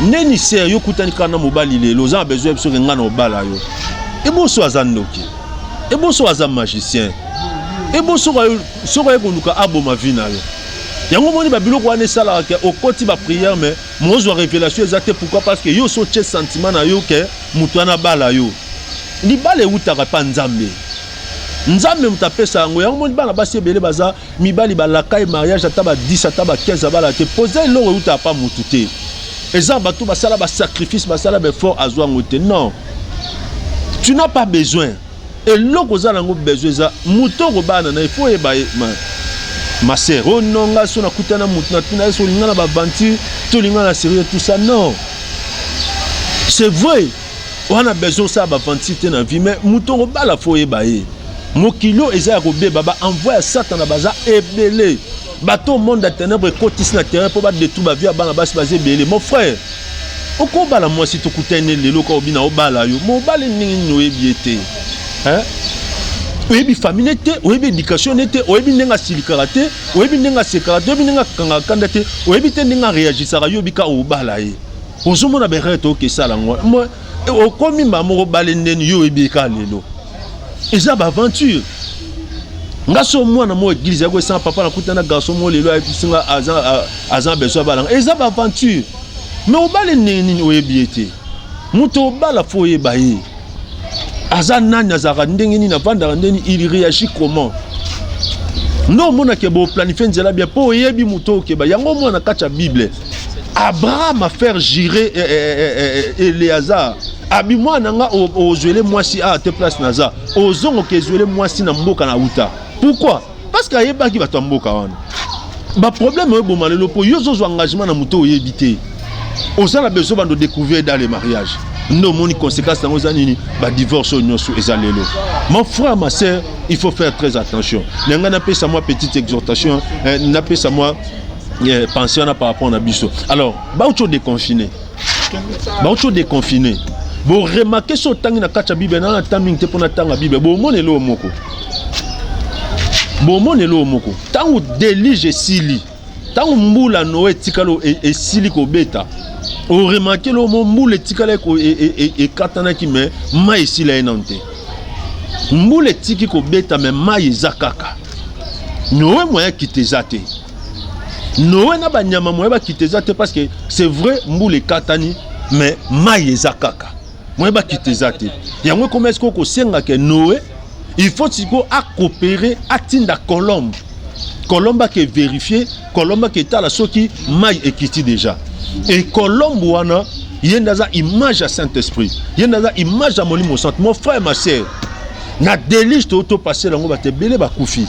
Neni sœur yo kutani kana mobali le lozan besoin de ngana no bala yo. Et bon so azandoki. Et bon so azam magicien. Et bon so ko luka abo ma vie na yo. Yango moni ba biloko wana sala ke okoti ba prière mais mozo révélation exacte pourquoi parce que yo so tche sentiment na yo ke mutu na bala yo li bale utaka pa nzambe nzambe mutapesa yango yango moni bana basi ebele baza mibali balaka mariage ata ba 10 ata ba 15 bala te poser lo uta pa mutu te eza bato basala ba sacrifice basala ba fort azwa ngote non tu n'as pas besoin et loko za nango besoin za muto ko bana na il faut eba ma sœur, oh non, là, si on a coupé un mouton, on a sur l'ingénieur, on a vendu, tout l'ingénieur a sérieux, tout ça, non. C'est vrai, on a besoin de ça, on a vendu dans la vie, mais mouton, on a la foyer, mon kilo, ils ont robé, baba, envoie Satan à baza, et belé. Bateau, monde de ténèbres, cotis na terrain, pour battre de tout, bavia, banabas, basé, belé. Mon frère, au combat, moi, si tu coupes un les locaux, au bina, au bala, mon bal, n'est pas hein? oyebi famille te, oyebi éducation te, oyebi nenga silikara te, oyebi nenga sekara te, oyebi nenga kanga kanda te, oyebi te nenga réagisaka yo bika obala ye. Ozomona bereto ke sala ngwa. Moi okomi mamo bale ndeni yo oyebi ka lelo. Eza ba aventure. Ngaso mwana mo église ya ko sans papa na kutana garçon mo lelo ya singa azan beso bala. Eza ba aventure. Mais obale neni oyebi ete. Muto obala fo yeba ye. Aza nani azaka ndenge nini avanda ndeni il réagit comment? Non mona ke bo planifier nzela bien po yebi muto ke ba yango mona kacha Bible. Abraham a fait girer Éléazar. Abi mwana nga ozwele mwasi a te place naza. Ozongo ke zwele mwasi na mboka na uta. Pourquoi? Parce que ayebaki bato mboka wana. Ba problème e bomale lopo yozo zo engagement na muto oyebité. Osala besoin de découvrir dans les mariages. Non, mon conséquence dans nos années, bah divorce au nyosu ezalelo. Mon frère, ma sœur, il faut faire très attention. N'enga n'a pas ça moi petite exhortation, n'a pas ça moi pension par rapport à biso. Alors, bah autre déconfiné. Bah autre déconfiné. Bon remarquer ce temps na kacha Bible na timing te pour na tanga Bible. Bon mon elo moko. Bon mon elo moko. Tangu délige sili. Tangu mbula noé tikalo et sili ko beta. On remarque le mboule tikala ko et katana ki me mai sila enante. Mboule tiki ko beta me mai zakaka. Noé moyen kitezate. Noé na ba nyama moyen ba kitezate parce que c'est vrai mboule katani mais mai zakaka. Moyen ba kitezate. Yango comment est-ce ko senga ke Noé il faut siko a coopérer atinda Colombe. Colombe qui est vérifié, Colombe qui est à la soki mai ekiti déjà. Et Colombe wana yendaza image à Saint-Esprit. Yendaza image à Molimo Saint. Mon frère ma sœur, na délige to auto passer lango ba te belé ba kufi.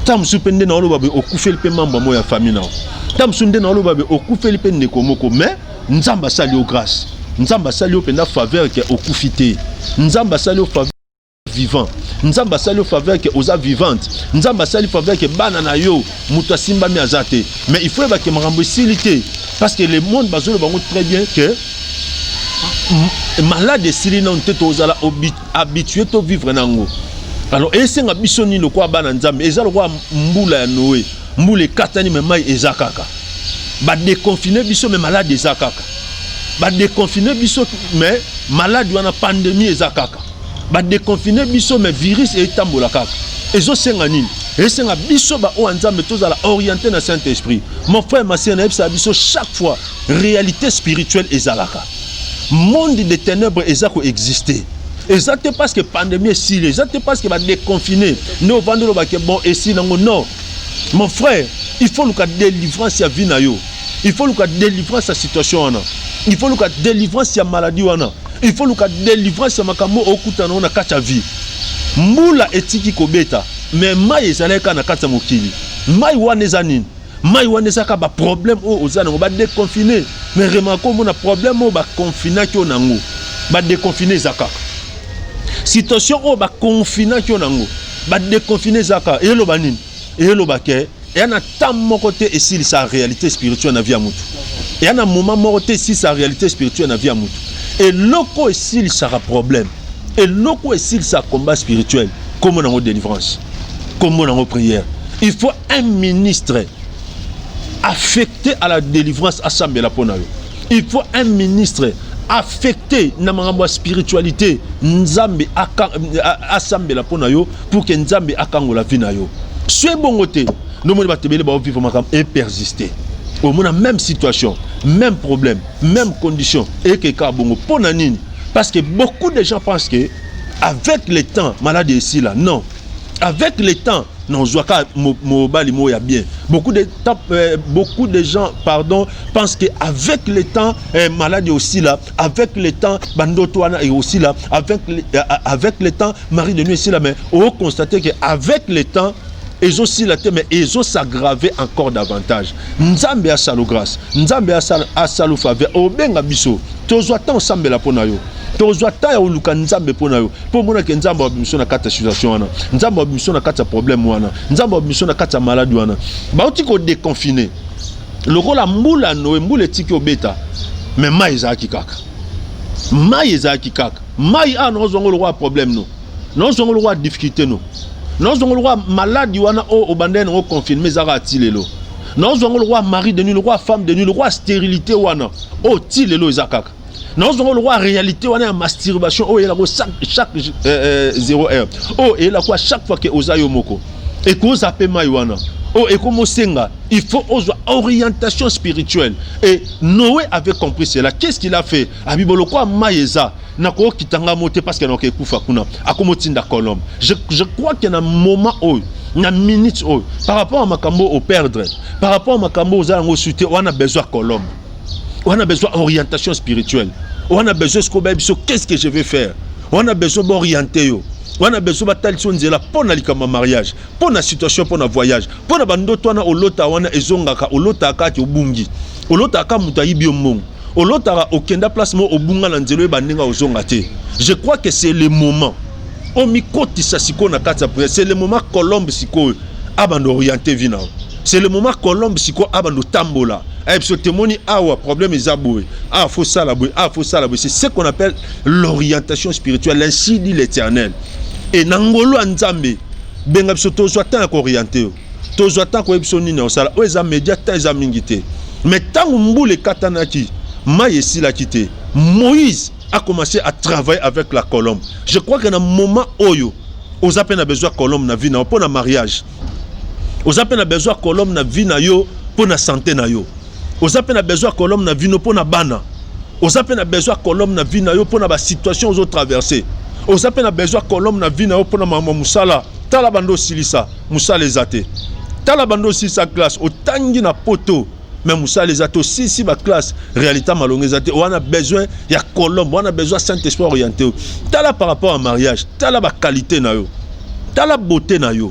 Tam supende na oloba be okufe le pe mamba mo ya famille na. Tam sunde na oloba be okufe le pe nekomoko mais nzamba sali au grâce. Nzamba sali au penda faveur ke okufité. Nzamba sali au faveur vivant. Nzamba sali au faveur que oza vivante. Nzamba sali faveur que banana yo muta simba mi azate. Mais il faut que marambo silité parce que le monde bazolo bango très bien que malade sili na tete ozala habitué to vivre nango. Alors esenga bisoni lo kwa bana nzambe ezalo kwa mbula ya Noé. Mbule katani me mai ezakaka. Ba déconfiner biso me malade ezakaka. Ba déconfiner biso mais malade wana pandémie ezakaka. Ba déconfiner biso mais virus et tambola kaka. Ezo senga nini? Esenga biso ba o nzambe tozala orienté na Saint-Esprit. Mon frère ma sœur na ebisa biso chaque fois réalité spirituelle ezalaka. Monde de ténèbres ezako exister. Exactement parce que pandémie est si, exactement parce que va déconfiner. Nous vendons le bon et si non. Mon frère, il faut le délivrance à vie na yo. Il faut le délivrance à situation ana. Il faut le délivrance à maladie ana. Il faut le délivrance à makamo okutana na kacha vie. Mbula etiki kobeta, mais mai ezaleka na kacha mokili. Mai wana ezanini. Mai wana ezaka ba problème o ozana ba déconfiner. Mais remarquons mon problème o ba confiner ki onango. Ba déconfiner zaka. Situation o ba confiner ki onango. Ba déconfiner zaka. Et lo banini. Et lo baké. Et y a tant mokote et si sa réalité spirituelle na vie à mutu. Et y a un moment mokote si sa réalité spirituelle na vie à mutu. Et loko et s'il sera problème. Et loko et s'il sa combat spirituel. Comme on a délivrance. Comme on a prière. Il faut un ministre affecté à la délivrance assemblée la ponayo. Il faut un ministre affecté na mangamba spiritualité nzambe assemblée la ponayo pour que nzambe akango la vie na yo. C'est bon côté. Nous devons vivre et persister. Au moins la même situation, même problème, même condition et que Kabongo Ponanine. Parce que beaucoup de gens pensent que avec le temps, maladie ici là, non. Avec le temps, non, je vois bien. Beaucoup de gens, pardon, pensent que avec le temps, maladie aussi là, avec le temps, Bandotoana est aussi là, avec le temps, Marie de nuit ici là, mais on constate que avec le temps ils ont aussi la tête, mais ils ont s'aggravé encore davantage. Nzambe a salo grâce, Nzambe a salo faveur. Obenga biso, tozo ata ensemble la ponayo. Tozo ata ya uluka Nzambe ponayo. Pour mona ke Nzambe a biso na kata situation wana. Nzambe a biso na kata problème wana. Nzambe a biso na kata maladie wana. Ba oti ko déconfiner. Lokola mbula no mbule tiki obeta. Mais mai ezaki kaka. Mai ezaki kaka. Mai a no zongo le roi problème no. No zongo le roi difficulté no. Nous avons le roi malade, au bandé, nous confirmé Zara Tilelo. Nous avons le roi mari de nuit, le roi femme de nuit, le roi stérilité, oh Tilelo Zakak. Nous avons le roi réalité, on a masturbation, oh il a chaque 0 heure. Oh il a quoi chaque fois que Ozayo Moko. Et qu'on s'appelle Maïwana. Oh et comme Senga, il faut orientation spirituelle. Et Noé avait compris cela. Qu'est-ce qu'il a fait? Abibolo quoi Maïza. Nako kitanga moté parce que n'oké kufa kuna akomotinda kolombe. Je crois qu'il y a un moment où une minute où par rapport à makambo au perdre, par rapport à makambo aux alango suité, on a besoin de colombe. On a besoin d'orientation spirituelle. On a besoin de qu'est-ce que je vais faire. On a besoin d'orienter. On a besoin de faire pour le mariage, pour la situation, pour le voyage, pour le bando, pour le lota, on a ezongaka, au lota kati au bungi, au lota ka mutayi biomong. Je crois que c'est le moment. C'est le moment Colombe Siko abando orienté vina. C'est le moment Colombe Siko abando tambola. Problème est aboué. Ah faut ça la c'est ce qu'on appelle l'orientation spirituelle. Ainsi dit l'Éternel. Et nangolo anzambe benga biso tozwa tant orienté. Tozwa tant ko ebisoni na osala. O eza média tant eza mingité. Mais tant mbule katanaki Maïsi l'a quitté. Moïse a commencé à travailler avec la colombe. Je crois qu'à un moment où aux appels a besoin de colombe na vie pour le mariage. Aux appels a besoin de colombe na vie pour la santé na yo. Aux appels a besoin de colombe na vie pour la bana. Aux appels a besoin de colombe na vie pour la situation aux autres traversées. Aux appels a besoin de colombe na vie pour la maman Moussala. Talabando silisa Moussala zate. Talabando silisa classe au tangi na poto. Mais Moussa les a aussi si ma classe réalité malheureusement on a besoin il y a colombe on a besoin Saint-Esprit orienté t'as par rapport au mariage t'as la qualité na yo t'as la beauté na yo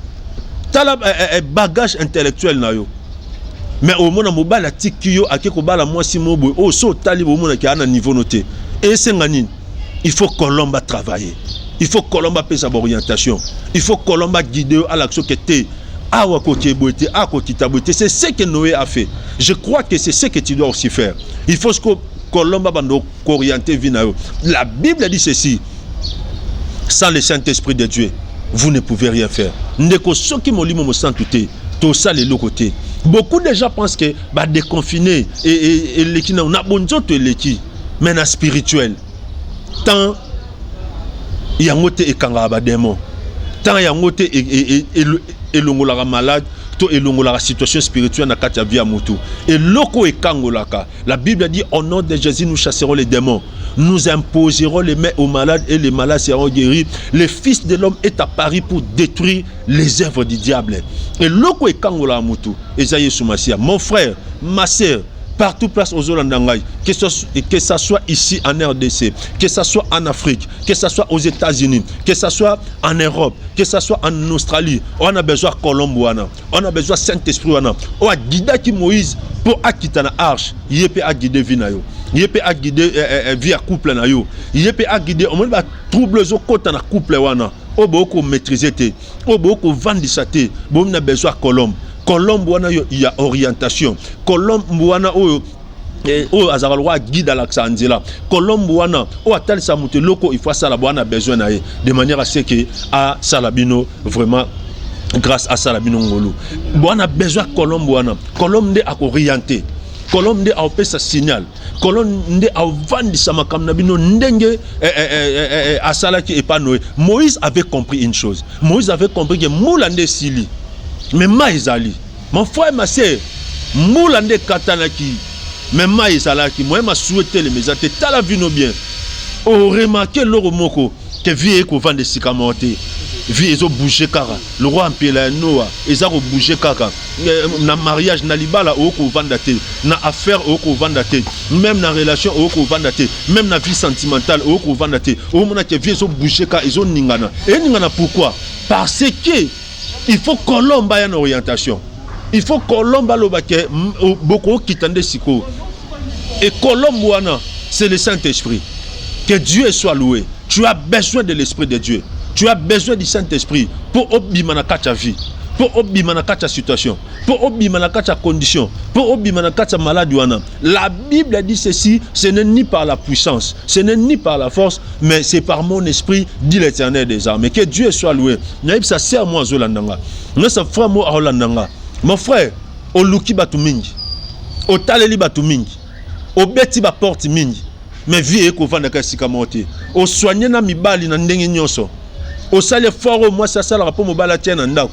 t'as la bagage intellectuel na yo mais au moins mo bala tikio akeko bala moi si mo boy oh so tali au moins qui a un niveau noté et c'est ngani il faut colombe travailler il faut colombe faire sa orientation il faut colombe guider à l'action que t'es. C'est ce que Noé a fait. Je crois que c'est ce que tu dois aussi faire. Il faut que Colomba bando orienter vinayo. La Bible dit ceci. Sans le Saint-Esprit de Dieu, vous ne pouvez rien faire. Ndeko soki molimo mo santuté, tout ça les côté. Beaucoup de gens pensent que bah déconfiner et l'éki na bonzo to l'éki, mais na spirituel. Tant yangote e kanga ba démon. Tant yangote et l'ongola malade, to et l'ongola situation spirituelle na katia via mutu. Et loko e kangolaka. La Bible dit au nom de Jésus nous chasserons les démons. Nous imposerons les mains aux malades et les malades seront guéris. Le Fils de l'homme est apparu pour détruire les œuvres du diable. Et loko e kangola mutu. Esaïe Soumassia, mon frère, ma sœur, partout place aux Hollandais, que ça soit ici en RDC, que ça soit en Afrique, que ça soit aux États-Unis, que ça soit en Europe, que ça soit en Australie, on a besoin de Colombe, on a besoin de Saint-Esprit, on a guidé Moïse pour acquitter la arche, il peut guider Vinayo, il peut guider via couple nayo, il peut guider on va troubles au côté na couple wana, on beaucoup maîtriser té, on beaucoup vendre ça té, on a besoin de Colombe. Colombe wana il y a orientation. Colombe wana o azaralwa guide à l'accent Colombe wana o atal sa muté loko il faut ça la wana besoin na de manière à ce que à Salabino vraiment grâce à Salabino ngolo. Wana besoin Colombe wana. Colombe a orienté. Colombe a opé sa signal. Colombe a vendu sa makam nabino ndenge à Salaki et pas Noé. Moïse avait compris une chose. Moïse avait compris que moulande sili. Mais Maïzali, mon frère, ma soeur, Moulande Katanaki, mais Maïzalaki, moi, m'a souhaité les maisons, t'as la vie bien. Oh, remarquez l'euro moko, que vie est qu'on vend des sicamotés. Vie, ils ont bougé kara. Le roi Ampela Noah, ils ont bougé kara. Na mariage, na libala, au qu'on vend daté. Na affaire, au qu'on vend daté. Même na relation, au qu'on vend daté. Même na vie sentimentale, au qu'on vend daté. Au moment que vie, ils ont bougé kara, ils ont ningana. Et ningana pourquoi? Parce que il faut Colombe ait une orientation. Il faut Colombe ait beaucoup qui tendent siko. Et Colombe, c'est le Saint-Esprit. Que Dieu soit loué. Tu as besoin de l'Esprit de Dieu. Tu as besoin du Saint-Esprit pour obimana ta vie. pour obima na kati situation, pour obima na kati condition, pour obima na kati maladie wana. La Bible dit ceci, ce n'est ni par la puissance, ce n'est ni par la force, mais c'est par mon esprit, dit l'Éternel des armées. Que Dieu soit loué. Naïb ça sert moi zolandanga. Nous ça frère moi holandanga. Mon frère, au luki batu mingi, au taleli batu mingi, au beti ba porte mingi. Mais vie eko vanda kasika monte. Au soigner na mibali na ndenge nyonso. Au sale fort moi ça sala rapport mobala tiena ndako.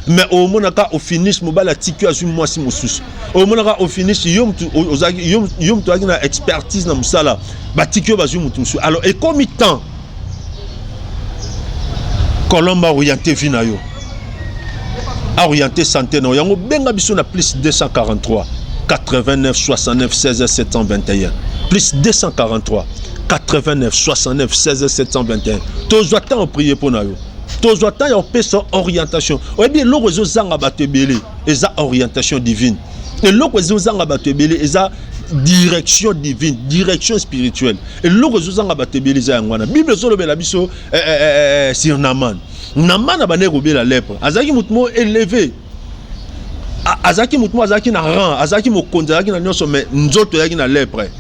Mais au monaka au finish mobala tiku azu moi si mosusu. Au monaka au finish yom tu agina expertise na musala. Ba tiku bazu mutusu. Alors et comme temps Colomba orienté vinayo. Orienté santé no yango benga biso na plus 243 89 69 16 721 plus 243 89 69 16 721. Tous attend prier pour nous. Tous attend y paix son orientation. Et bien l'eau zo zanga batebele eza orientation divine. Et l'eau zo zanga batebele eza direction divine, direction spirituelle. Et l'eau zo zanga batebele eza ngwana. Bible zo lobela biso sur Naman. Naman abane robé la lèpre. Azaki mutmo élevé. Azaki mutmo azaki na rang, azaki mokonza azaki na nyonso mais nzoto yaki na lèpre.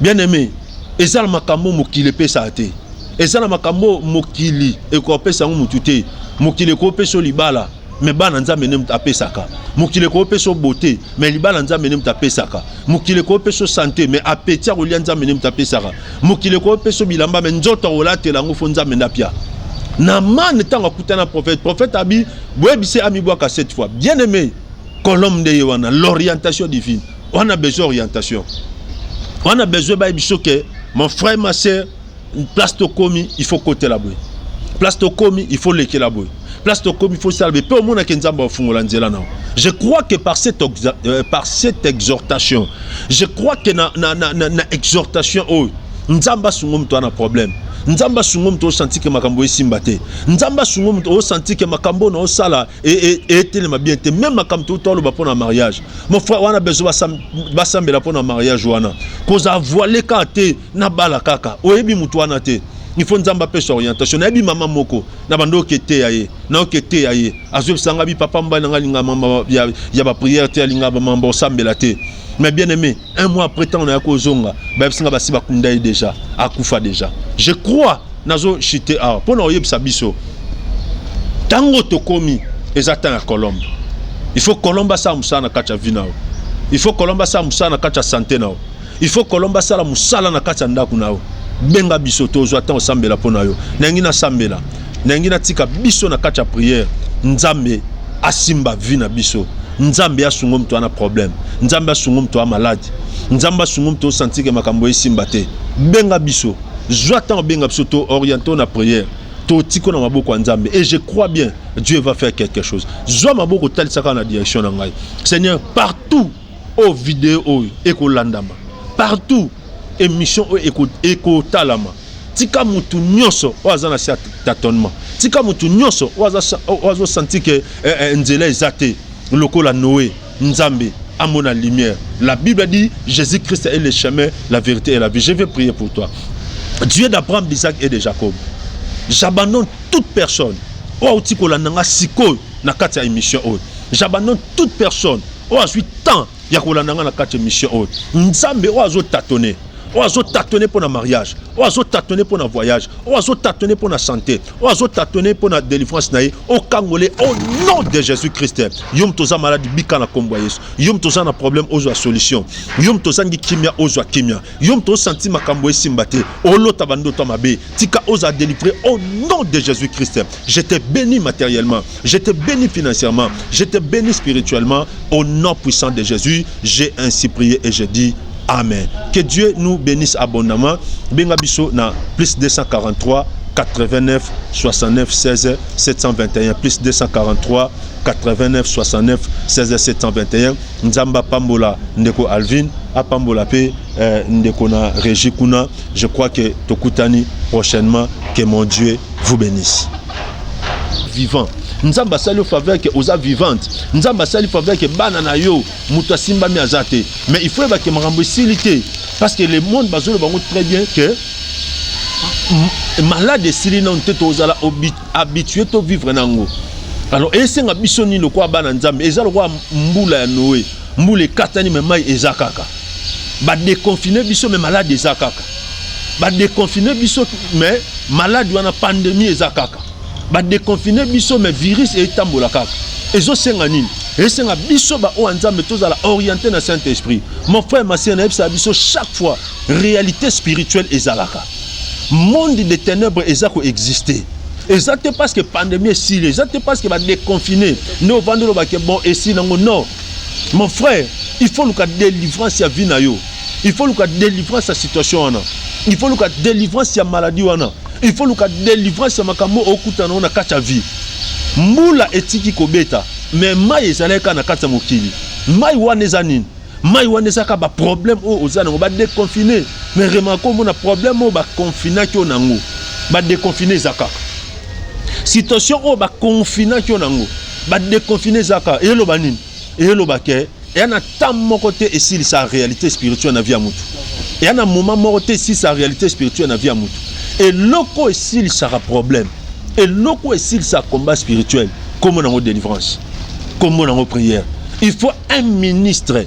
Bien aimé, ezala makambo mokili pesa ate. Ezala makambo mokili ekopesa mutute. Mokili ekopesa libala, mais bana nzambe ne mutapesaka. Mokili ekopesa beauté, mais libala nzambe ne mutapesaka. Mokili ekopesa santé, mais appétit olia nzambe ne mutapesaka. Mokili ekopesa bilamba, mais nzoto olatela ngofo nzambe ndapia. Naman tanga kutana prophète abi bwebise amibwaka cette fois. Bien aimé, Colombe de Yohana, l'orientation divine. On a besoin d'orientation. On a besoin que mon frère, ma soeur, place de commis, il faut côté la bouille. Place de commis, il faut léquer la bouille. Place de commis, il faut salver. Peu au monde qui nous a. Je crois que par cette exhortation, je crois que na exhortation, nous avons un problème. Nzamba sungom to senti que makambo esimbate. Nzamba sungom to senti que makambo na osala et tellement bien te même makambo to lo ba pona mariage. Mon frère wana besoin basambela pona mariage wana. Koza voiler kate na bala kaka. Oyebi mutu wana te. Il faut nzamba pesa orientation. Na bi mama moko na bando kete yaye. Na okete yaye. Azo sanga bi papa mbana ngalinga mama ya ba prière te alinga ba mamba osambela te. Mais bien aimé, un mois après temps on a kozonga, ba singa ba siba kundai déjà, akufa déjà. Je crois nazo chité a pour na yebisa biso. Tango to komi ezata na Colombe. Il faut Colombe sa musana kacha vinao. Il faut Colombe sa musana kacha santé nao. Il faut Colombe sa la musala na kacha ndaku nao. Benga biso to zo atan sambela pona yo. Nangina sambela. Nangina tika biso na kacha prière. Nzambe asimba vina biso. Nzambe asungo mtu ana problème. Nzambe asungo mtu a malade. Nzambe asungo mtu senti que makambo esimba te. Benga biso. J'attends benga biso to orienter na prière. To tiko na maboko nzambe et je crois bien Dieu va faire quelque chose. Zo maboko tali saka na direction na ngai. Seigneur, partout au vidéo eko landama. Partout émission eko talama. Tika mutu nyonso wazana sia tâtonnement. Tika mutu nyonso wazo senti que nzela ezate. Lokola Noé, Nzambe, amour la lumière. La Bible dit Jésus-Christ est le chemin, la vérité et la vie. Je vais prier pour toi. Dieu d'Abraham, d'Isaac et de Jacob. J'abandonne toute personne. J'abandonne toute personne. Nzambe oazo tâtonner. Oazo tâtonner pour le mariage. Oazo tâtonner pour le voyage. Oazo tâtonner pour la santé. Oazo tâtonner pour la délivrance. Au Congolais, au nom de Jésus-Christ. Yom toza maladie bika na kombo Yesu. Yom toza na problème ozo solution. Yom toza ngi kimia ozo kimia. Yom toza senti makambo esimbate. Olo tabando tamabe. Tika oza délivrer au nom de Jésus-Christ. Je te bénis matériellement. Je te bénis financièrement. Je te bénis spirituellement. Au nom puissant de Jésus, j'ai ainsi prié et je dis amen. Que Dieu nous bénisse abondamment. Benga biso na plus 243 89 69 16 721 plus 243 89 69 16 721. Nzamba pambola ndeko Alvin apambola pe ndeko na Régie Kuna. Je crois que tokutani prochainement. Que mon Dieu vous bénisse. Vivant. Nzamba sali faveur que osa vivante. Nzamba sali faveur que banana yo muta simba mi azate. Mais il faut que makambo silité parce que le monde bazolo bango très bien que malade sili non te ozala habitué to vivre nango. Alors esenga biso ni lokwa bana nzambe eza lokwa mbula ya Noé mbula katani me mai eza kaka ba déconfiner biso me malade eza kaka ba déconfiner biso me malade wana pandémie eza kaka ba déconfiner biso me virus etambola kaka ezo senga nini esenga biso ba o nzambe tozala orienté na Saint-Esprit. Mon frère ma sœur na biso chaque fois réalité spirituelle ezalaka monde des ténèbres ezako exister. Exactement parce que pandémie est si, exactement parce que va déconfiner. Nous vendons le bon et si non. Mon frère, il faut nous délivrance à vie na yo. Il faut nous délivrance à situation wana. Il faut nous délivrance à maladie wana. Il faut nous délivrance à makambo okutana na kacha vie. Mbula etiki kobeta, mais mai ezaleka na kacha mokili. Mai wana ezanini. Mai wana ezaka ba problème o ozana ba déconfiner. Mais remarquons mon problème o ba confiner ki onango. Ba déconfiner zaka. Situation où ba confiner ki onango ba déconfiner zaka et lo banini et lo baké et ana tam mokote et si sa réalité spirituelle na vie à mutu et ana moment mokote si sa réalité spirituelle na vie à mutu et loko et si ça a problème et loko et si ça combat spirituel comme on a délivrance comme on a prière. Il faut un ministre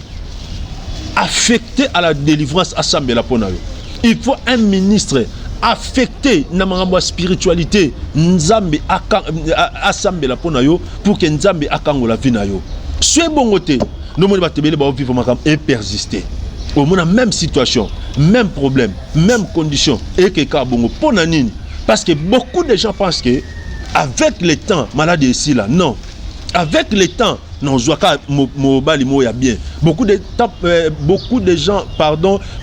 affecté à la délivrance assemblée la ponayo. Il faut un ministre affecté na mangambo spiritualité nzambe assemblée la ponayo pour que nzambe akangola vie na yo. Ce bongote no moni batebele ba vivre makam et persister. Au moins même situation, même problème, même condition et que ka bongo pona nini parce que beaucoup de gens pensent que avec le temps maladie ici là non. Avec le temps non zoaka mobali moya bien. Beaucoup de gens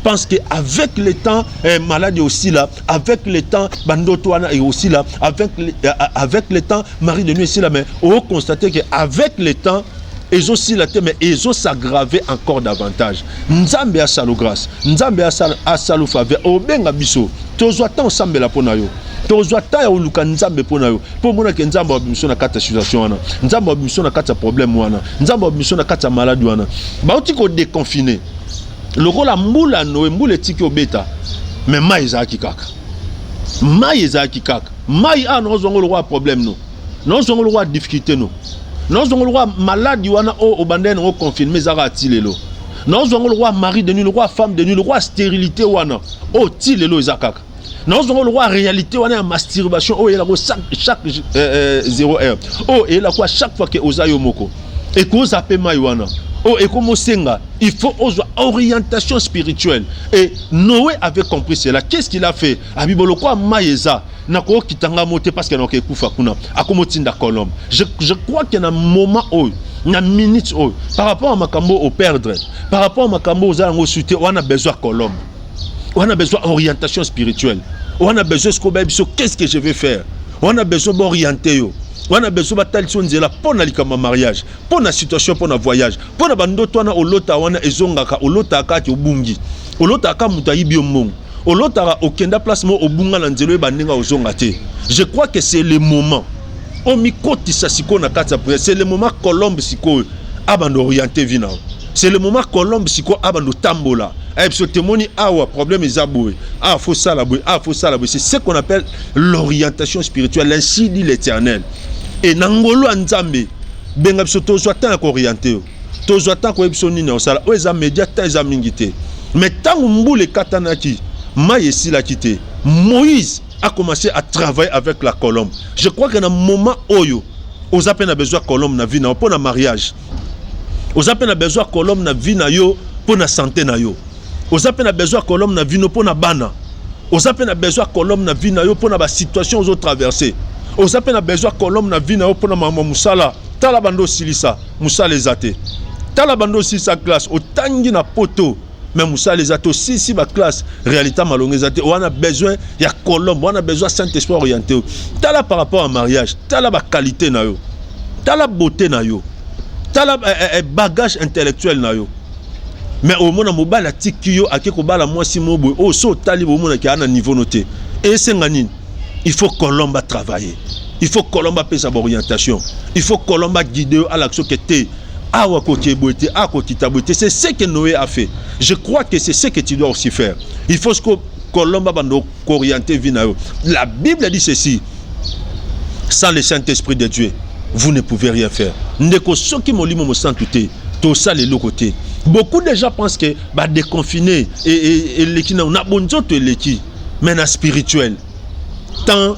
pensent que avec le temps maladie aussi là, avec le temps bandotoana est aussi là, avec le temps mari de nuit ici là, mais on constate que avec le temps ils aussi la mais ils ont s'aggravé encore davantage. Nzambe a salo grâce, Nzambe a salo faveur. Obenga biso, tozwa temps ensemble la ponayo. Tozwa temps ya uluka Nzambe ponayo. Po mona ke Nzambe wa biso na kata situation wana. Nzambe wa biso na kata problème wana. Nzambe wa biso na kata maladie wana. Ba oti ko déconfiner. Lokola mbula Noé mbula tiki obeta. Mais mai ezaki kaka. Mai ezaki kaka. Mai a no zongo le roi problème no. Non zongo le roi difficulté no. Non zongo le roi maladie wana o obandene o confirmer zara tilelo. Non zongo le roi mari de nuit, le roi femme de nuit, le roi stérilité wana o tilelo ezakaka. Non zongo le roi réalité wana masturbation o elako chaque 0 heure. O elako chaque fois que ozayo moko. Et ko zape mai wana. Oh, et comme Senga, il faut orientation spirituelle. Et Noé avait compris cela. Qu'est-ce qu'il a fait? Abibolo quoi maïza nako kitanga moté parce que nako kufa kuna. Akomotinda kolombe. Je crois qu'il y a un moment où, une minute où, par rapport à makambo au perdre, par rapport à makambo aux alango suité, on a besoin de colombe. On a besoin d'orientation spirituelle. On a besoin de qu'est-ce que je vais faire? On a besoin d'orienter. On a besoin de la pour na mariage, pour la situation, pour le voyage, pour la bande de olota wana ezongaka olota akati obungi, olota aka mutayibi omong, olota okenda placement obunga na nzelo bandenga ozongate. Je crois que c'est le moment. On mikoti sa siko na kati après, c'est le moment Colombe siko abando orienté vina. C'est le moment Colombe siko abando tambola. Témoigner awa problème ezaboué. Ah faut ça la boué, ah faut ça la boué. C'est ce qu'on appelle l'orientation spirituelle, ainsi dit l'Éternel. Et nangolo nzambe benga biso tozwa tan ko orienter tozwa tan ko ebiso nini osala o eza média tan eza mingité mais tango mbule katanaki mai esila kité Moïse a commencé à travailler avec la colombe. Je crois que dans moment oyo aux appels a besoin colombe na vie na pour na mariage, aux appels a besoin colombe na vie na yo pour na santé na yo, aux appels a besoin colombe na vie no pour na bana, aux appels a besoin colombe na vie na yo pour na ba situation aux traverser. Aux appels a besoin colombe na vie na opona mama musala tala bando silisa musala ezate tala bando silisa classe otangi na poto mais musala ezate si ba classe réalité malonga ezate on a besoin ya colombe, on a besoin Saint-Esprit orienté tala par rapport à mariage tala ba qualité na yo tala beauté na yo tala bagage intellectuel na yo mais au mona mobala tikio akeko bala mwasi mobo o so tali bo mona ki ana niveau noté et senganine. Il faut Colombe travailler. Il faut Colombe payer sa orientation. Il faut Colombe guider à l'action qui était à côté à côté. C'est ce que Noé a fait. Je crois que c'est ce que tu dois aussi faire. Il faut que Colombe orienter Vinayo. La Bible dit ceci. Sans le Saint-Esprit de Dieu, vous ne pouvez rien faire. Ndeko soki molimo mo santuté, tout ça les côté. Beaucoup de gens pensent que bah déconfiner et leki na on a bonzoto leki, mais na spirituel. Tant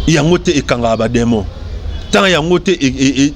yangote e kanga ba démon. Tant yangote et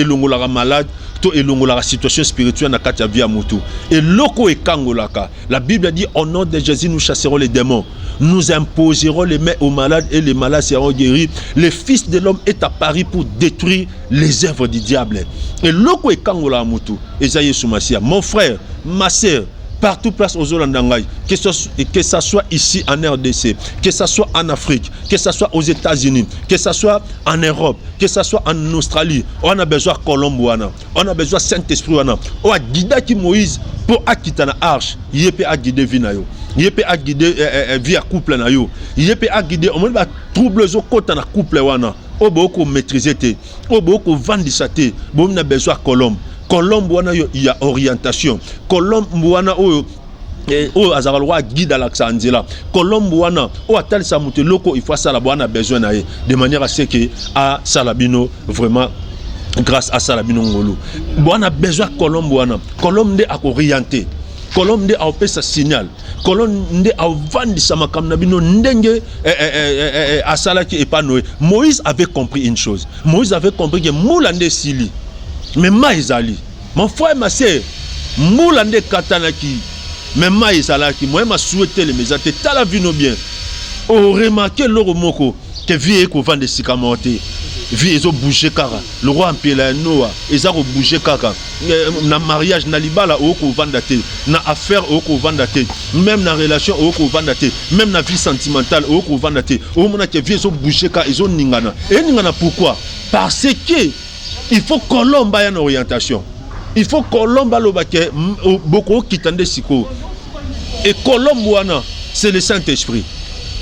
longola malade. To elongola situation spirituelle na kati ya vie ya mutu. Et loko ekangolaka. La Bible dit au nom de Jésus nous chasserons les démons. Nous imposerons les mains aux malades et les malades seront guéris. Le Fils de l'homme est apparu pour détruire les œuvres du diable. Et loko ekangola mutu. Esaïe Soumassia. Mon frère, ma sœur, partout place aux Hollandais, que ça soit ici en RDC, que ça soit en Afrique, que ça soit aux États-Unis, que ça soit en Europe, que ça soit en Australie, on a besoin de Colombo, on a besoin de Saint-Esprit, on a guidé Moïse pour acquitter la arche, il peut guider vie na yo, il peut guider vie à couple na yo, il peut guider on va troubles au côté na couple wana, on beaucoup maîtriser té, on beaucoup vendre ça té, on a besoin de Colombo. Colombe wana il y a orientation. Colombe wana o azaralwa guide à l'axanzela. Colombe wana o atal sa muté loko il faut ça la wana besoin na de manière à ce que à Salabino vraiment grâce à Salabino ngolo. Wana besoin Colombe wana. Colombe a orienté. Colombe a opé sa signal. Colombe a vendu sa makam nabino ndenge à salaki épanoui. Moïse avait compris une chose. Moïse avait compris que moulande sili. Mais maïzali, mon frère, ma soeur, moulande katanaki, mais maïzalaki, moi, m'a souhaité les maisons, t'as la vie no bien. Oh, remarquez l'oro moko, que vie est qu'on vend des sicamotés, vie est au bouger kara, le roi empire la noa, ils ont bougé kaka, na mariage, na libala, au qu'on vend daté, na affaire, au qu'on vend daté, même na relation, au qu'on vend daté, même na vie sentimentale, au qu'on vend daté, au moment que vie est au bouger kara, ils ont ningana. Et ningana pourquoi? Parce que il faut Colombe ait une orientation. Il faut Colombe ait beaucoup qui tendent siko. Et Colombe, c'est le Saint-Esprit.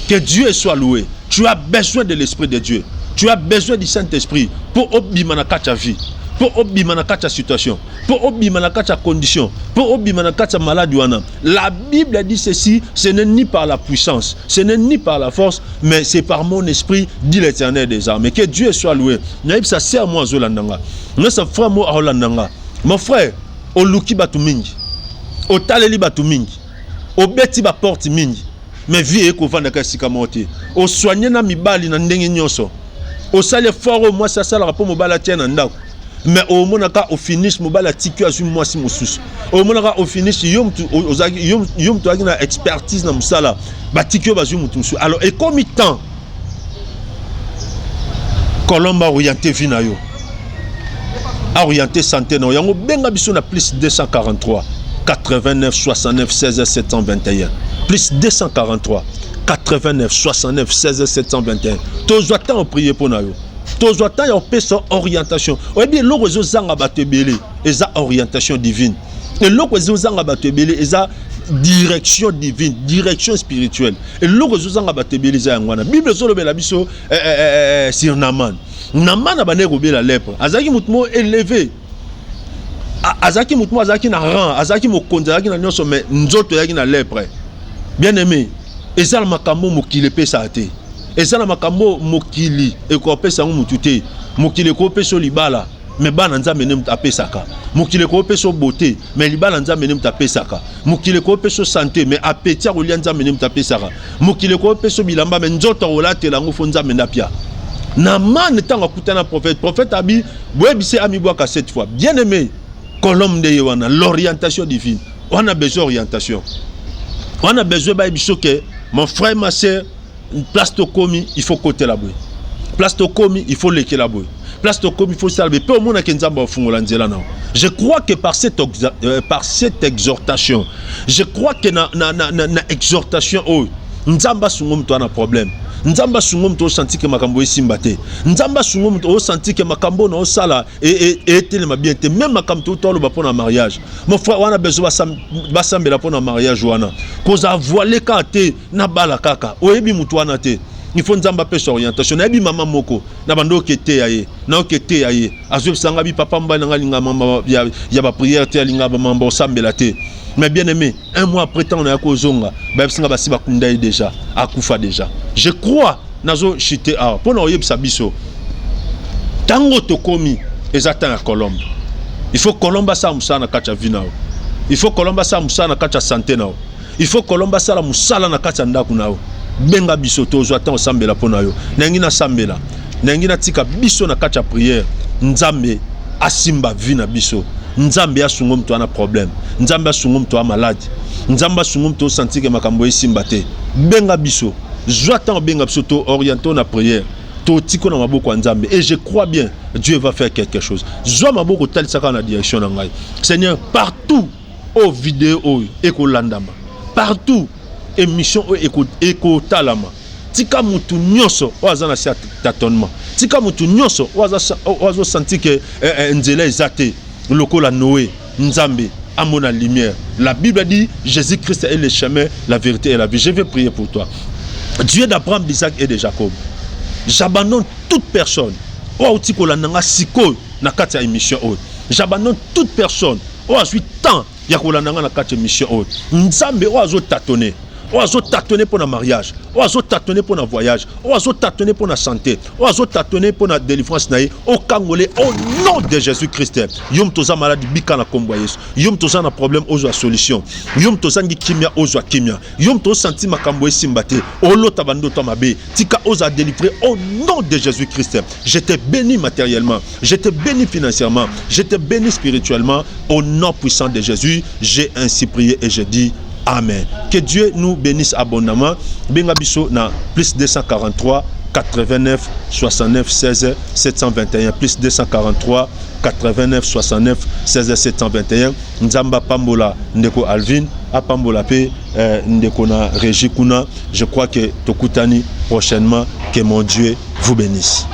Que Dieu soit loué. Tu as besoin de l'Esprit de Dieu. Tu as besoin du Saint-Esprit pour obimana ta vie, pour obimana ta situation, pour obimana ta condition, pour obimana ta maladie. La Bible dit ceci, ce n'est ni par la puissance, ce n'est ni par la force, mais c'est par mon esprit, dit l'Éternel des armées. Que Dieu soit loué. Ça sert moi à Zolandanga. Ça frère moi à Holandanga. Mon frère, au luki batu mingi, au taleli batu mingi, au beti ba porte mingi, mais vie eko vanda ka sikamote, au soigner na mibali na ndenge nyoso, au sale fort moi ça sala rapport mobala tiena ndako. Mais au monaka au finish mobala tiki azu moi si mosusu. Au monaka au finish yom tu na expertise na musala, ba tiki bazu mutu. Alors et comme temps Colomba orienté vina yo. Orienté santé no yango benga biso na plus 243 89 69 16 721 plus 243 89 69 16 721 tous attend prier pour nous tous attend y opé son orientation et bien le réseau zanga batebele eza orientation divine et le réseau zanga batebele eza direction divine, direction spirituelle. Et le réseau zanga batebele eza ngwana Bible zo lobela biso sur Naman. Naman abane robé la lèpre. Azaki mutmo élevé. Azaki mutmo azaki na rang, azaki mokonza azaki na nyonso mais nzoto yaki na lèpre. Bien aimé, ezala makambo mokili pesa ate. Ezala makambo mokili eko pesa mutute. Mokili ko pesa libala. Mais bana nzambe ne mutapesaka. Mokili ko pesa beauté, mais libala nzambe ne mutapesaka. Mokili ko pesa santé, mais appétit rolia nzambe ne mutapesaka. Mokili ko pesa bilamba mais nzoto olate lango fo nzambe ndapia. Naman tanga kutana prophète abi boebise ami boaka cette fois. Bien aimé, Colombe de Yohana, l'orientation divine. On a besoin d'orientation. On a besoin de mon frère, ma soeur, place de commis, il faut côté la bouille. Place de commis, il faut léquer la bouille. Place de commis, il faut salver. Peu au monde qui je crois que par cette exhortation, je crois que na exhortation, oh, nzamba sungom to na problème. Nzamba sungom to senti que makambo esimbate. Nzamba sungom to senti que makambo na osala et tellement bien te même makambo to lo ba pour un mariage. Mon frère on a besoin ba sambela pour un mariage wana. Koza voiler kate na bala kaka. Oyebi mutu wana te. Il faut nzamba pesa orientation. Na bi mama moko na bando kete yaye. Na okete yaye. Azo sanga bi papa mba na linga mama ya ba prière te linga ba mamba sambela te. Mais bien aimé, un mois après temps on a kozonga, déjà, akufa déjà. Je crois nazo chité a pour na oyeb sabiso. Tango tokomi ezata na Colombe. Il faut Colombe sa musala na kacha vina. Il faut Colombe sa musala na kacha santé na. Il faut Colombe sa la musala na kacha ndaku na. Benga biso tozwa tan osambela pona yo. Nangi na sambela. Nangi na tika biso na kacha prière. Nzambe asimba vina biso. Nzambe asungo mtu ana problème. Nzambe asungo mtu a malade. Nzambe asungo mtu senti que makambo esimba te. Benga biso. Zwa tan benga biso to orienter na prière. Tiko na maboko nzambe et je crois bien Dieu va faire quelque chose. Zwa maboko talisaka na direction na ngai. Seigneur, partout aux vidéos eko landama. Partout émission eko talama. Tika mutu nyoso oaza na tâtonnement. Tika mutu nyoso oazo senti que nzela ezate lokola Noé nzambe amona lumière. La Bible dit Jésus-Christ est le chemin, la vérité et la vie. Je vais prier pour toi. Dieu d'Abraham, d'Isaac et de Jacob. J'abandonne toute personne. J'abandonne toute personne. Temps Nzambe oazo tâtonner. Oazo tâtonner pour le mariage. Oazo tâtonner pour le voyage. Oazo tâtonner pour la santé. Oazo tâtonner pour la délivrance. Au Congolais, au nom de Jésus-Christ. Yom toza maladie bika na kombo Yesu. Yom toza na problème ozo solution. Yom toza ngi kimia ozo kimia. Yom toza senti makambo esimbate. Olo tabando tamabe. Tika oza délivrer au nom de Jésus-Christ. Je te bénis matériellement. Je te bénis financièrement. Je te bénis spirituellement. Au nom puissant de Jésus, j'ai ainsi prié et je dis Amen. Que Dieu nous bénisse abondamment. Benga biso na plus 243 89 69 16 721 plus 243 89 69 16 721. Nzamba pambola ndeko Alvin apambola pe ndeko na Régie Kuna. Je crois que tokutani prochainement. Que mon Dieu vous bénisse.